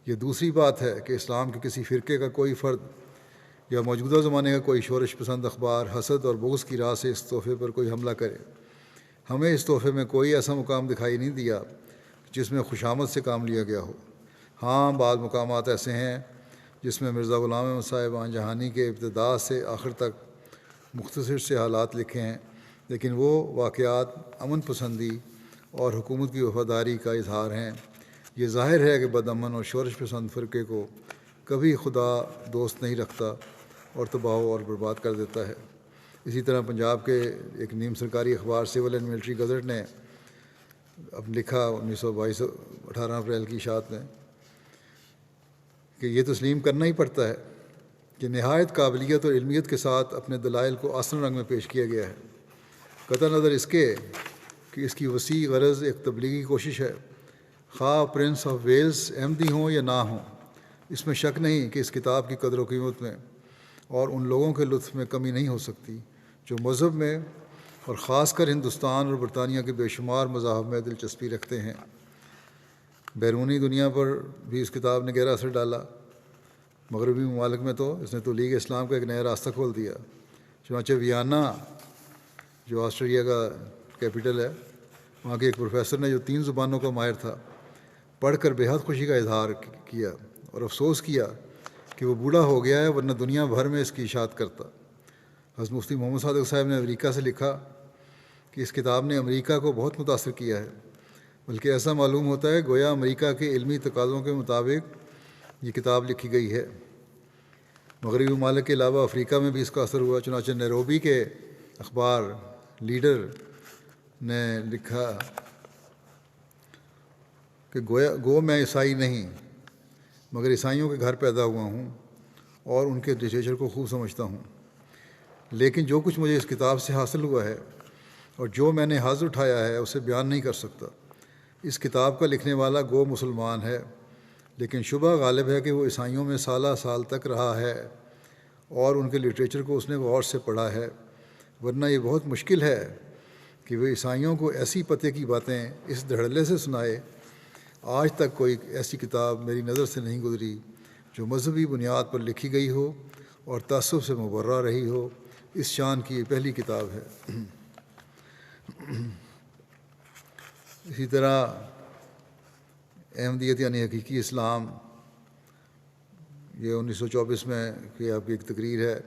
[SPEAKER 1] یہ دوسری بات ہے کہ اسلام کے کسی فرقے کا کوئی فرد یا موجودہ زمانے کا کوئی شورش پسند اخبار حسد اور بغض کی راہ سے اس تحفے پر کوئی حملہ کرے۔ ہمیں اس تحفے میں کوئی ایسا مقام دکھائی نہیں دیا جس میں خوشامد سے کام لیا گیا ہو۔ ہاں، بعض مقامات ایسے ہیں جس میں مرزا غلام احمد صاحب آن جہانی کے ابتدا سے آخر تک مختصر سے حالات لکھے ہیں، لیکن وہ واقعات امن پسندی اور حکومت کی وفاداری کا اظہار ہیں۔ یہ ظاہر ہے کہ بدامن اور شورش پسند فرقے کو کبھی خدا دوست نہیں رکھتا اور تباہ اور برباد کر دیتا ہے۔ اسی طرح پنجاب کے ایک نیم سرکاری اخبار سول اینڈ ملٹری گزٹ نے اب لکھا 1922 18 اپریل کی اشاعت میں کہ یہ تسلیم کرنا ہی پڑتا ہے کہ نہایت قابلیت اور علمیت کے ساتھ اپنے دلائل کو آسن رنگ میں پیش کیا گیا ہے، قطع نظر اس کے کہ اس کی وسیع غرض ایک تبلیغی کوشش ہے، خواہ پرنس آف ویلز احمدی ہوں یا نہ ہوں۔ اس میں شک نہیں کہ اس کتاب کی قدر و قیمت میں اور ان لوگوں کے لطف میں کمی نہیں ہو سکتی جو مذہب میں اور خاص کر ہندوستان اور برطانیہ کے بے شمار مذاہب میں دلچسپی رکھتے ہیں۔ بیرونی دنیا پر بھی اس کتاب نے گہرا اثر ڈالا۔ مغربی ممالک میں تو اس نے تولیغ اسلام کا ایک نیا راستہ کھول دیا۔ چنانچہ ویانا، جو آسٹریا کا کیپٹل ہے، وہاں کے ایک پروفیسر نے جو 3 زبانوں کا ماہر تھا، پڑھ کر بے حد خوشی کا اظہار کیا اور افسوس کیا کہ وہ بوڑھا ہو گیا ہے، ورنہ دنیا بھر میں اس کی اشاعت کرتا۔ حضرت مفتی محمد صادق صاحب نے امریکہ سے لکھا کہ اس کتاب نے امریکہ کو بہت متاثر کیا ہے، بلکہ ایسا معلوم ہوتا ہے گویا امریکہ کے علمی تقاضوں کے مطابق یہ کتاب لکھی گئی ہے۔ مغربی ممالک کے علاوہ افریقہ میں بھی اس کا اثر ہوا۔ چنانچہ نیروبی کے اخبار لیڈر نے لکھا کہ گو میں عیسائی نہیں مگر عیسائیوں کے گھر پیدا ہوا ہوں اور ان کے لٹریچر کو خوب سمجھتا ہوں، لیکن جو کچھ مجھے اس کتاب سے حاصل ہوا ہے اور جو میں نے حاضر اٹھایا ہے اسے بیان نہیں کر سکتا۔ اس کتاب کا لکھنے والا گو مسلمان ہے، لیکن شبہ غالب ہے کہ وہ عیسائیوں میں سالہ سال تک رہا ہے اور ان کے لٹریچر کو اس نے غور سے پڑھا ہے، ورنہ یہ بہت مشکل ہے کہ وہ عیسائیوں کو ایسی پتے کی باتیں اس دھڑلے سے سنائے۔ آج تک کوئی ایسی کتاب میری نظر سے نہیں گزری جو مذہبی بنیاد پر لکھی گئی ہو اور تعصب سے مبرہ رہی ہو۔ اس شان کی یہ پہلی کتاب ہے۔ اسی طرح احمدیت یعنی حقیقی اسلام، یہ 1924 میں کہ آپ کی ایک تقریر ہے،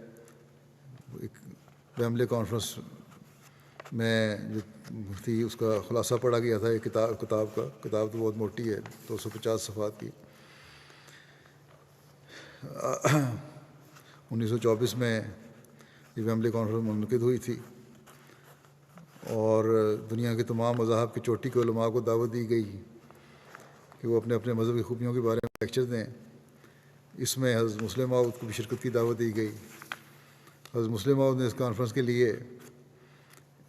[SPEAKER 1] ایک ویمبلے کانفرنس میں جو تھی اس کا خلاصہ پڑھا گیا تھا ایک کتاب کا۔ کتاب تو بہت موٹی ہے، 250 صفحات کی۔ 1924 میں یہ ویمبلے کانفرنس منعقد ہوئی تھی اور دنیا کے تمام مذاہب کی چوٹی کے علماء کو دعوت دی گئی کہ وہ اپنے اپنے مذہبی خوبیوں کے بارے میں لیکچر دیں۔ اس میں حضرت مسلم موعود کو بھی شرکت کی دعوت دی گئی۔ حضرت مسلم موعود نے اس کانفرنس کے لیے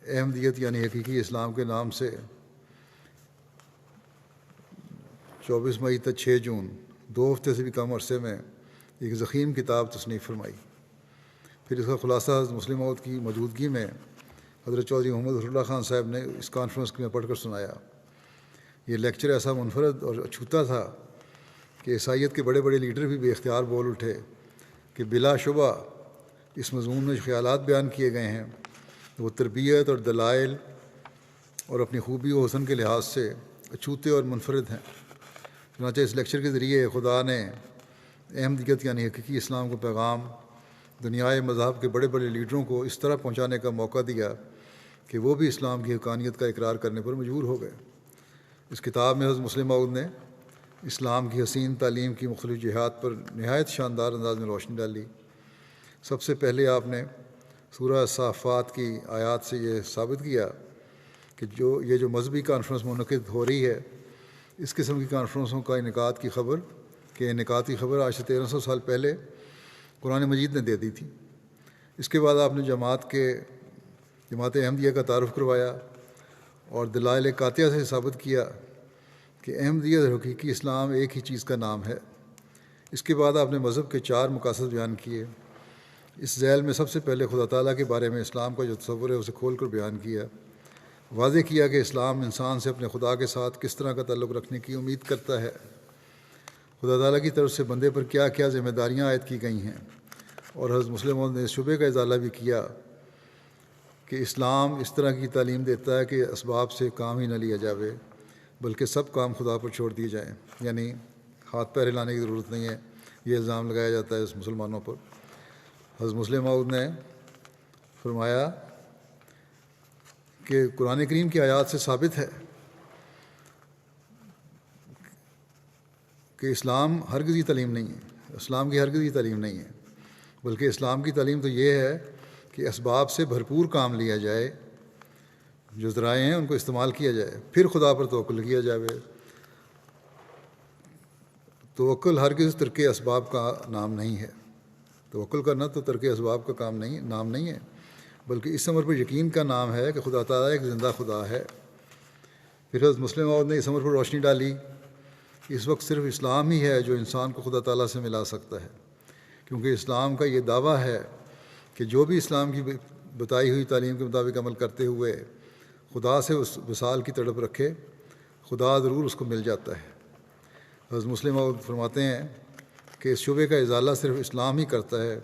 [SPEAKER 1] احمدیت یعنی حقیقی اسلام کے نام سے 24 مئی تا 6 جون 2 ہفتے سے بھی کم عرصے میں ایک ضخیم کتاب تصنیف فرمائی۔ پھر اس کا خلاصہ حضرت مسلم موعود کی موجودگی میں حضرت چودھری محمد رسول اللہ خان صاحب نے اس کانفرنس میں پڑھ کر سنایا۔ یہ لیکچر ایسا منفرد اور اچھوتا تھا کہ عیسائیت کے بڑے بڑے لیڈر بھی بے اختیار بول اٹھے کہ بلا شبہ اس مضمون میں جو خیالات بیان کیے گئے ہیں وہ تربیت اور دلائل اور اپنی خوبی و حسن کے لحاظ سے اچھوتے اور منفرد ہیں۔ چنانچہ اس لیکچر کے ذریعے خدا نے احمدیت یعنی حقیقی اسلام کو پیغام دنیائے مذہب کے بڑے بڑے لیڈروں کو اس طرح پہنچانے کا موقع دیا کہ وہ بھی اسلام کی حقانیت کا اقرار کرنے پر مجبور ہو گئے۔ اس کتاب میں حضرت مسلم موعود نے اسلام کی حسین تعلیم کی مختلف جہات پر نہایت شاندار انداز میں روشنی ڈالی۔ سب سے پہلے آپ نے سورہ صافات کی آیات سے یہ ثابت کیا کہ یہ جو مذہبی کانفرنس منعقد ہو رہی ہے، اس قسم کی کانفرنسوں کا انعقاد کی خبر آج سے 1300 سال پہلے قرآن مجید نے دے دی تھی۔ اس کے بعد آپ نے جماعت احمدیہ کا تعارف کروایا اور دلائل قاطعہ سے ثابت کیا کہ احمدیت اور حقیقی اسلام ایک ہی چیز کا نام ہے۔ اس کے بعد آپ نے مذہب کے 4 مقاصد بیان کیے۔ اس ذیل میں سب سے پہلے خدا تعالیٰ کے بارے میں اسلام کا جو تصور ہے اسے کھول کر بیان کیا، واضح کیا کہ اسلام انسان سے اپنے خدا کے ساتھ کس طرح کا تعلق رکھنے کی امید کرتا ہے، خدا تعالیٰ کی طرف سے بندے پر کیا کیا ذمہ داریاں عائد کی گئی ہیں، اور حضرت مسلم موعود نے اس شبے کا ازالہ بھی کیا کہ اسلام اس طرح کی تعلیم دیتا ہے کہ اسباب سے کام ہی نہ لیا جاوے بلکہ سب کام خدا پر چھوڑ دیے جائیں، یعنی ہاتھ پیر ہلانے کی ضرورت نہیں ہے۔ یہ الزام لگایا جاتا ہے اس مسلمانوں پر۔ حضرت مسلم موعود نے فرمایا کہ قرآن کریم کی آیات سے ثابت ہے کہ اسلام ہرگز یہ تعلیم نہیں ہے، اسلام کی ہرگز یہ تعلیم نہیں ہے، بلکہ اسلام کی تعلیم تو یہ ہے کہ اسباب سے بھرپور کام لیا جائے، جو ذرائع ہیں ان کو استعمال کیا جائے، پھر خدا پر توکل کیا جائے۔ توکل ہرگز ترک اسباب کا نام نہیں ہے۔ توکل کرنا تو ترک اسباب کا نام نہیں ہے، بلکہ اس امر پر یقین کا نام ہے کہ خدا تعالیٰ ایک زندہ خدا ہے۔ پھر حضرت مسلم موعود نے اس امر پر روشنی ڈالی، اس وقت صرف اسلام ہی ہے جو انسان کو خدا تعالیٰ سے ملا سکتا ہے، کیونکہ اسلام کا یہ دعویٰ ہے کہ جو بھی اسلام کی بتائی ہوئی تعلیم کے مطابق عمل کرتے ہوئے خدا سے اس وصال کی تڑپ رکھے، خدا ضرور اس کو مل جاتا ہے۔ حضرت مسلم موعود فرماتے ہیں کہ اس شبے کا ازالہ صرف اسلام ہی کرتا ہے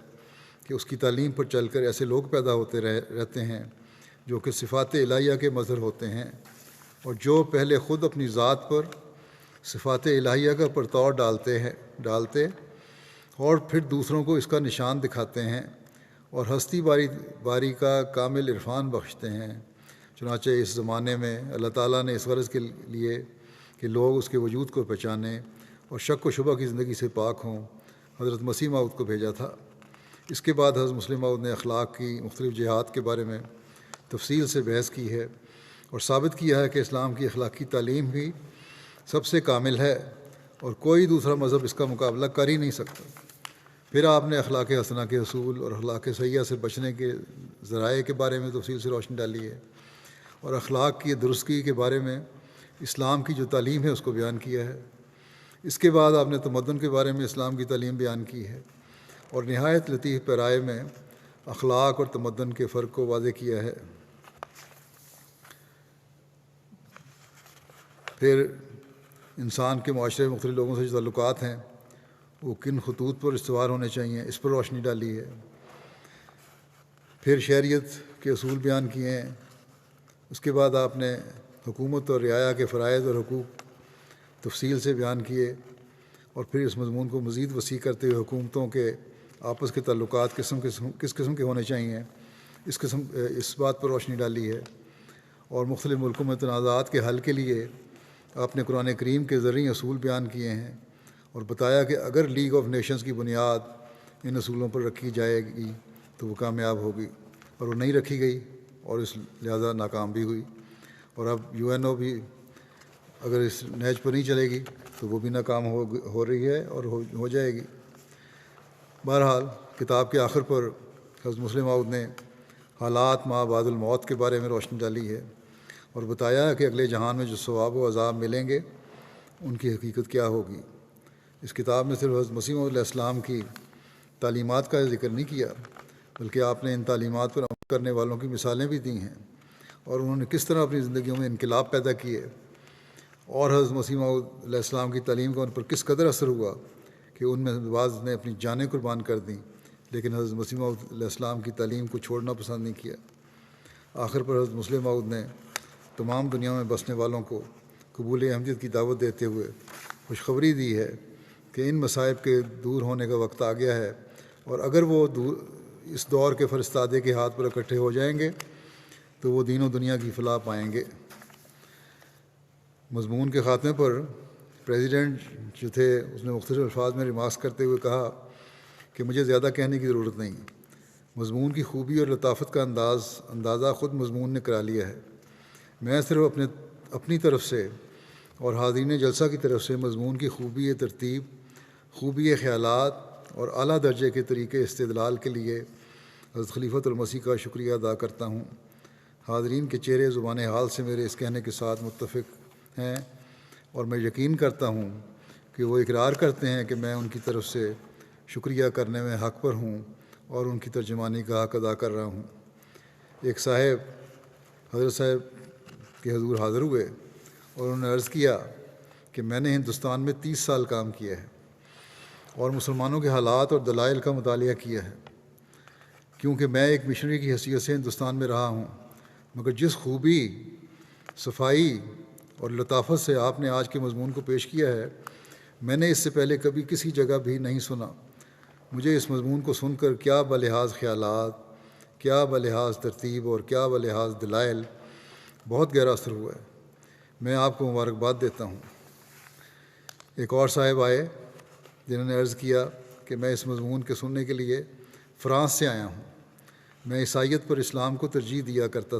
[SPEAKER 1] کہ اس کی تعلیم پر چل کر ایسے لوگ پیدا ہوتے رہتے ہیں جو کہ صفات الہیہ کے مظہر ہوتے ہیں، اور جو پہلے خود اپنی ذات پر صفات الہیہ کا پرتو ڈالتے اور پھر دوسروں کو اس کا نشان دکھاتے ہیں اور ہستی باری کا کامل عرفان بخشتے ہیں۔ چنانچہ اس زمانے میں اللہ تعالیٰ نے اس غرض کے لیے کہ لوگ اس کے وجود کو پہچانیں اور شک و شبہ کی زندگی سے پاک ہوں، حضرت مسیح موعود کو بھیجا تھا۔ اس کے بعد حضرت مسلم موعود نے اخلاق کی مختلف جہات کے بارے میں تفصیل سے بحث کی ہے اور ثابت کیا ہے کہ اسلام کی اخلاقی تعلیم بھی سب سے کامل ہے اور کوئی دوسرا مذہب اس کا مقابلہ کر ہی نہیں سکتا۔ پھر آپ نے اخلاق حسنہ کے اصول اور اخلاق سیئہ سے بچنے کے ذرائع کے بارے میں تفصیل سے روشنی ڈالی ہے، اور اخلاق کی درستگی کے بارے میں اسلام کی جو تعلیم ہے اس کو بیان کیا ہے۔ اس کے بعد آپ نے تمدن کے بارے میں اسلام کی تعلیم بیان کی ہے اور نہایت لطیف پیرائے میں اخلاق اور تمدن کے فرق کو واضح کیا ہے۔ پھر انسان کے معاشرے میں مختلف لوگوں سے جو تعلقات ہیں وہ کن خطوط پر استوار ہونے چاہیے، اس پر روشنی ڈالی ہے۔ پھر شہریت کے اصول بیان کیے ہیں۔ اس کے بعد آپ نے حکومت اور رعایا کے فرائض اور حقوق تفصیل سے بیان کیے، اور پھر اس مضمون کو مزید وسیع کرتے ہوئے حکومتوں کے آپس کے تعلقات کس قسم کے ہونے چاہیے اس بات پر روشنی ڈالی ہے، اور مختلف ملکوں میں تنازعات کے حل کے لیے آپ نے قرآن کریم کے ذرعی اصول بیان کیے ہیں اور بتایا کہ اگر لیگ آف نیشنز کی بنیاد ان اصولوں پر رکھی جائے گی تو وہ کامیاب ہوگی، اور وہ نہیں رکھی گئی اور اس لہٰذا ناکام بھی ہوئی، اور اب UNO بھی اگر اس نہج پر نہیں چلے گی تو وہ بھی ناکام ہو رہی ہے اور ہو جائے گی۔ بہرحال کتاب کے آخر پر حضرت مسلم موعود نے حالات ما بعد الموت کے بارے میں روشنی ڈالی ہے اور بتایا کہ اگلے جہان میں جو ثواب و عذاب ملیں گے ان کی حقیقت کیا ہوگی۔ اس کتاب میں صرف حضرت مسیح موعود علیہ السلام کی تعلیمات کا ذکر نہیں کیا، بلکہ آپ نے ان تعلیمات پر عمل کرنے والوں کی مثالیں بھی دی ہیں، اور انہوں نے کس طرح اپنی زندگیوں میں انقلاب پیدا کیے، اور حضرت مسیح موعود علیہ السلام کی تعلیم کا ان پر کس قدر اثر ہوا کہ ان میں بعض نے اپنی جانیں قربان کر دیں، لیکن حضرت مسیح موعود علیہ السلام کی تعلیم کو چھوڑنا پسند نہیں کیا۔ آخر پر حضرت مسلم موعود نے تمام دنیا میں بسنے والوں کو قبول احمدیت کی دعوت دیتے ہوئے خوشخبری دی ہے کہ ان مصائب کے دور ہونے کا وقت آ گیا ہے، اور اگر وہ اس دور کے فرستادے کے ہاتھ پر اکٹھے ہو جائیں گے تو وہ دین و دنیا کی فلاح پائیں گے۔ مضمون کے خاتمے پر پریزیڈنٹ جو تھے اس نے مختلف الفاظ میں ریمارکس کرتے ہوئے کہا کہ مجھے زیادہ کہنے کی ضرورت نہیں، مضمون کی خوبی اور لطافت کا اندازہ خود مضمون نے کرا لیا ہے۔ میں صرف اپنی طرف سے اور حاضرین جلسہ کی طرف سے مضمون کی خوبی ترتیب، خوبی خیالات اور اعلیٰ درجے کے طریقے استدلال کے لیے حضرت خلیفۃ المسیح کا شکریہ ادا کرتا ہوں۔ حاضرین کے چہرے زبان حال سے میرے اس کہنے کے ساتھ متفق ہیں، اور میں یقین کرتا ہوں کہ وہ اقرار کرتے ہیں کہ میں ان کی طرف سے شکریہ کرنے میں حق پر ہوں اور ان کی ترجمانی کا حق ادا کر رہا ہوں۔ ایک صاحب حضرت صاحب کے حضور حاضر ہوئے اور انہوں نے عرض کیا کہ میں نے ہندوستان میں 30 سال کام کیا ہے اور مسلمانوں کے حالات اور دلائل کا مطالعہ کیا ہے، کیونکہ میں ایک مشنری کی حیثیت سے ہندوستان میں رہا ہوں، مگر جس خوبی، صفائی اور لطافت سے آپ نے آج کے مضمون کو پیش کیا ہے میں نے اس سے پہلے کبھی کسی جگہ بھی نہیں سنا۔ مجھے اس مضمون کو سن کر کیا بلحاظ خیالات، کیا بلحاظ ترتیب اور کیا بلحاظ دلائل بہت گہرا اثر ہوا ہے۔ میں آپ کو مبارکباد دیتا ہوں۔ ایک اور صاحب آئے جنہوں نے عرض کیا کہ میں اس مضمون کے سننے کے لیے فرانس سے آیا ہوں۔ میں عیسائیت پر اسلام کو ترجیح دیا کرتا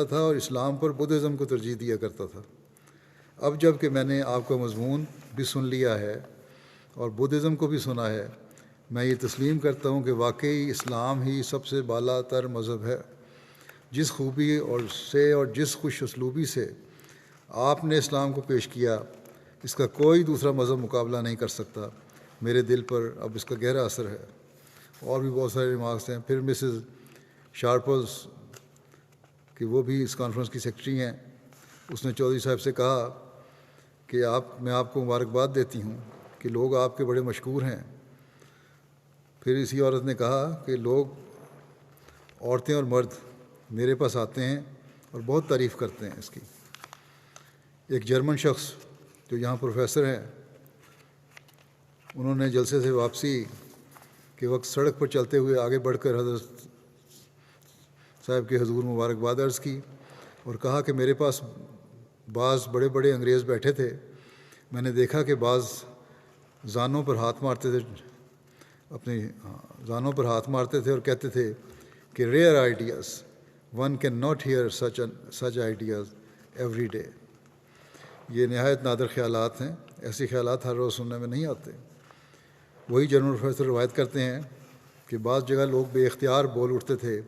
[SPEAKER 1] تھا اور اسلام پر بدھزم کو ترجیح دیا کرتا تھا۔ اب جب کہ میں نے آپ کا مضمون بھی سن لیا ہے اور بدھزم کو بھی سنا ہے، میں یہ تسلیم کرتا ہوں کہ واقعی اسلام ہی سب سے بالا تر مذہب ہے۔ جس خوبی اور جس خوش اسلوبی سے آپ نے اسلام کو پیش کیا، اس کا کوئی دوسرا مذہب مقابلہ نہیں کر سکتا۔ میرے دل پر اب اس کا گہرا اثر ہے۔ اور بھی بہت سارے ریمارکس ہیں۔ پھر مسز شارپلز کہ وہ بھی اس کانفرنس کی سیکرٹری ہیں، اس نے چودھری صاحب سے کہا کہ میں آپ کو مبارکباد دیتی ہوں کہ لوگ آپ کے بڑے مشکور ہیں۔ پھر اسی عورت نے کہا کہ لوگ، عورتیں اور مرد میرے پاس آتے ہیں اور بہت تعریف کرتے ہیں اس کی۔ ایک جرمن شخص جو یہاں پروفیسر ہیں، انہوں نے جلسے سے واپسی کے وقت سڑک پر چلتے ہوئے آگے بڑھ کر حضرت صاحب کے حضور مبارکباد عرض کی اور کہا کہ میرے پاس بعض بڑے بڑے انگریز بیٹھے تھے، میں نے دیکھا کہ بعض زانوں پر ہاتھ مارتے تھے، اپنے زانوں پر ہاتھ مارتے تھے اور کہتے تھے کہ rare ideas, one can not hear such ideas every. یہ نہایت نادر خیالات ہیں، ایسے خیالات ہر روز سننے میں نہیں آتے۔ وہی جنرل پروفیسر روایت کرتے ہیں کہ بعض جگہ لوگ بے اختیار بول اٹھتے تھے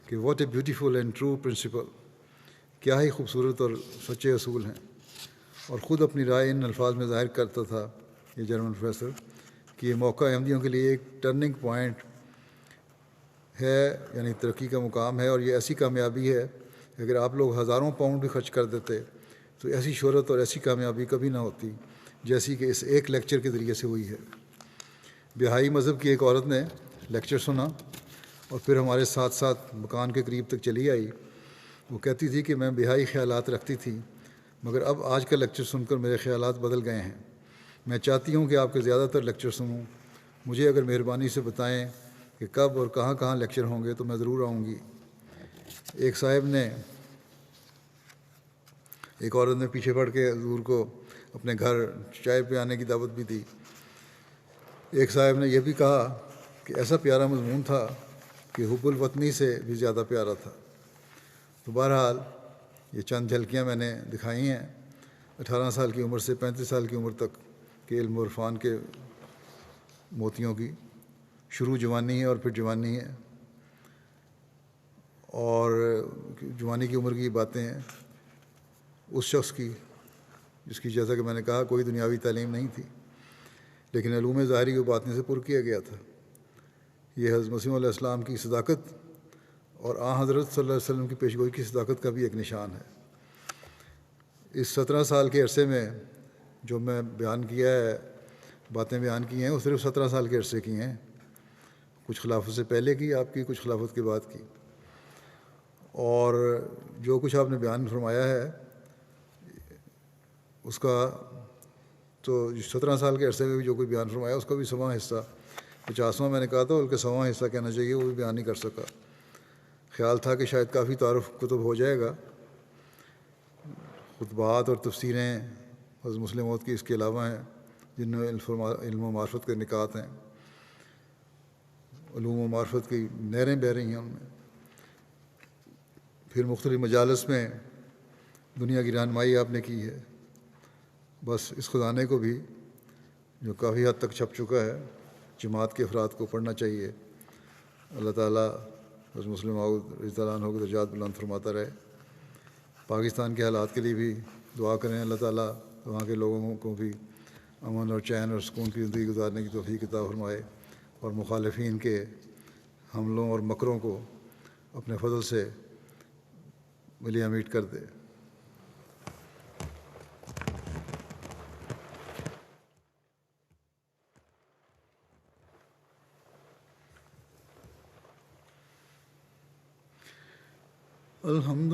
[SPEAKER 1] کہ what a beautiful and true principle, کیا ہی خوبصورت اور سچے اصول ہیں، اور خود اپنی رائے ان الفاظ میں ظاہر کرتا تھا یہ جرمن پروفیسر کہ یہ موقع احمدیوں کے لیے ایک ٹرننگ پوائنٹ ہے، یعنی ترقی کا مقام ہے، اور یہ ایسی کامیابی ہے کہ اگر آپ لوگ ہزاروں پاؤنڈ بھی خرچ کر دیتے تو ایسی شہرت اور ایسی کامیابی کبھی نہ ہوتی جیسی کہ اس ایک لیکچر کے ذریعے سے ہوئی ہے۔ بہائی مذہب کی ایک عورت نے لیکچر سنا اور پھر ہمارے ساتھ ساتھ مکان کے قریب تک چلی آئی۔ وہ کہتی تھی کہ میں بہائی خیالات رکھتی تھی، مگر اب آج کا لیکچر سن کر میرے خیالات بدل گئے ہیں۔ میں چاہتی ہوں کہ آپ کے زیادہ تر لیکچر سنوں۔ مجھے اگر مہربانی سے بتائیں کہ کب اور کہاں کہاں لیکچر ہوں گے تو میں ضرور آؤں گی۔ ایک عورت نے پیچھے پڑھ کے حضور کو اپنے گھر چائے پہ آنے کی دعوت بھی دی۔ ایک صاحب نے یہ بھی کہا کہ ایسا پیارا مضمون تھا کہ حب الوطنی سے بھی زیادہ پیارا تھا۔ تو بہرحال یہ چند جھلکیاں میں نے دکھائی ہیں 18 سال کی عمر سے 35 سال کی عمر تک کے علم و عرفان کے موتیوں کی۔ شروع جوانی ہے اور پھر جوانی ہے، اور جوانی کی عمر کی باتیں ہیں اس شخص کی جس کی، جیسا کہ میں نے کہا، کوئی دنیاوی تعلیم نہیں تھی، لیکن علوم ظاہری و باطنی سے پر کیا گیا تھا۔ یہ حضرت مسیح علیہ السلام کی صداقت اور حضرت صلی اللہ علیہ وسلم کی پیشگوئی کی صداقت کا بھی ایک نشان ہے۔ اس 17 سال کے عرصے میں جو میں بیان کیا ہے، باتیں بیان کی ہیں، وہ صرف 17 سال کے عرصے کی ہیں۔ کچھ خلافت سے پہلے کی آپ کی، کچھ خلافت کے بعد کی، اور جو کچھ آپ نے بیان فرمایا ہے اس کا تو 17 سال کے عرصے میں بھی جو کوئی بیان فرمایا اس کا بھی 100واں حصہ، 50واں میں نے کہا تھا، بلکہ 100واں حصہ کہنا چاہیے، وہ بھی بیان نہیں کر سکا۔ خیال تھا کہ شاید کافی تعارف کتب ہو جائے گا، خطبات اور تفسیریں حضرت مسلم موعود کی اس کے علاوہ ہیں جن میں علم و معرفت کے نکات ہیں، علوم و معرفت کی نہریں بہہ رہی ہیں ان میں۔ پھر مختلف مجالس میں دنیا کی رہنمائی آپ نے کی ہے۔ بس اس خزانے کو بھی جو کافی حد تک چھپ چکا ہے، جماعت کے افراد کو پڑھنا چاہیے۔ اللہ تعالیٰ حضرت مسلم موعود رضی اللہ عنہ کو درجات بلند فرماتا رہے۔ پاکستان کے حالات کے لیے بھی دعا کریں، اللہ تعالیٰ وہاں کے لوگوں کو بھی امن اور چین اور سکون کی زندگی گزارنے کی توفیق عطا فرمائے، اور مخالفین کے حملوں اور مکروں کو اپنے فضل سے ملیہ میٹ کر دے۔ الحمد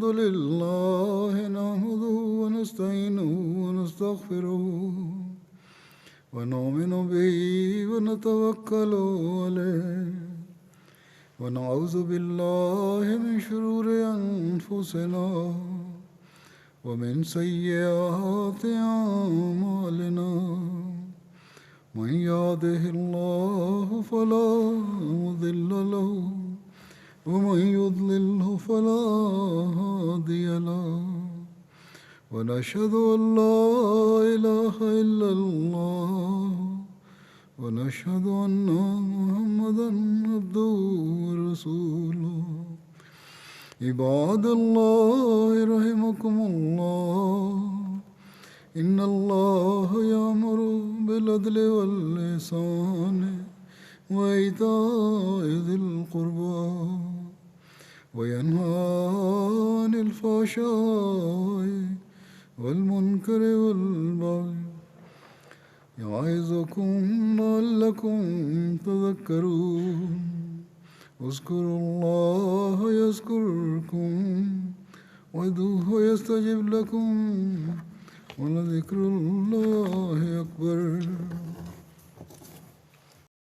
[SPEAKER 1] لله نحمده ونستعينه ونستغفره ونؤمن به ونتوكل عليه ونعوذ بالله من شرور أنفسنا ومن سيئات أعمالنا، من يهده الله فلا مضل له ومن يضلله فلا هادي له، ونشهد أن لا إله إلا الله ونشهد أن محمدا عبده ورسوله عباد الله رحمكم الله إن الله يأمر بالعدل والإحسان وإيتاء ذي القربى وينهى عن الفحشاء والمنكر والبغي يعظكم لعلكم تذكرون اذكروا الله يذكركم وادعوه يستجب لكم ولذكر الله أكبر.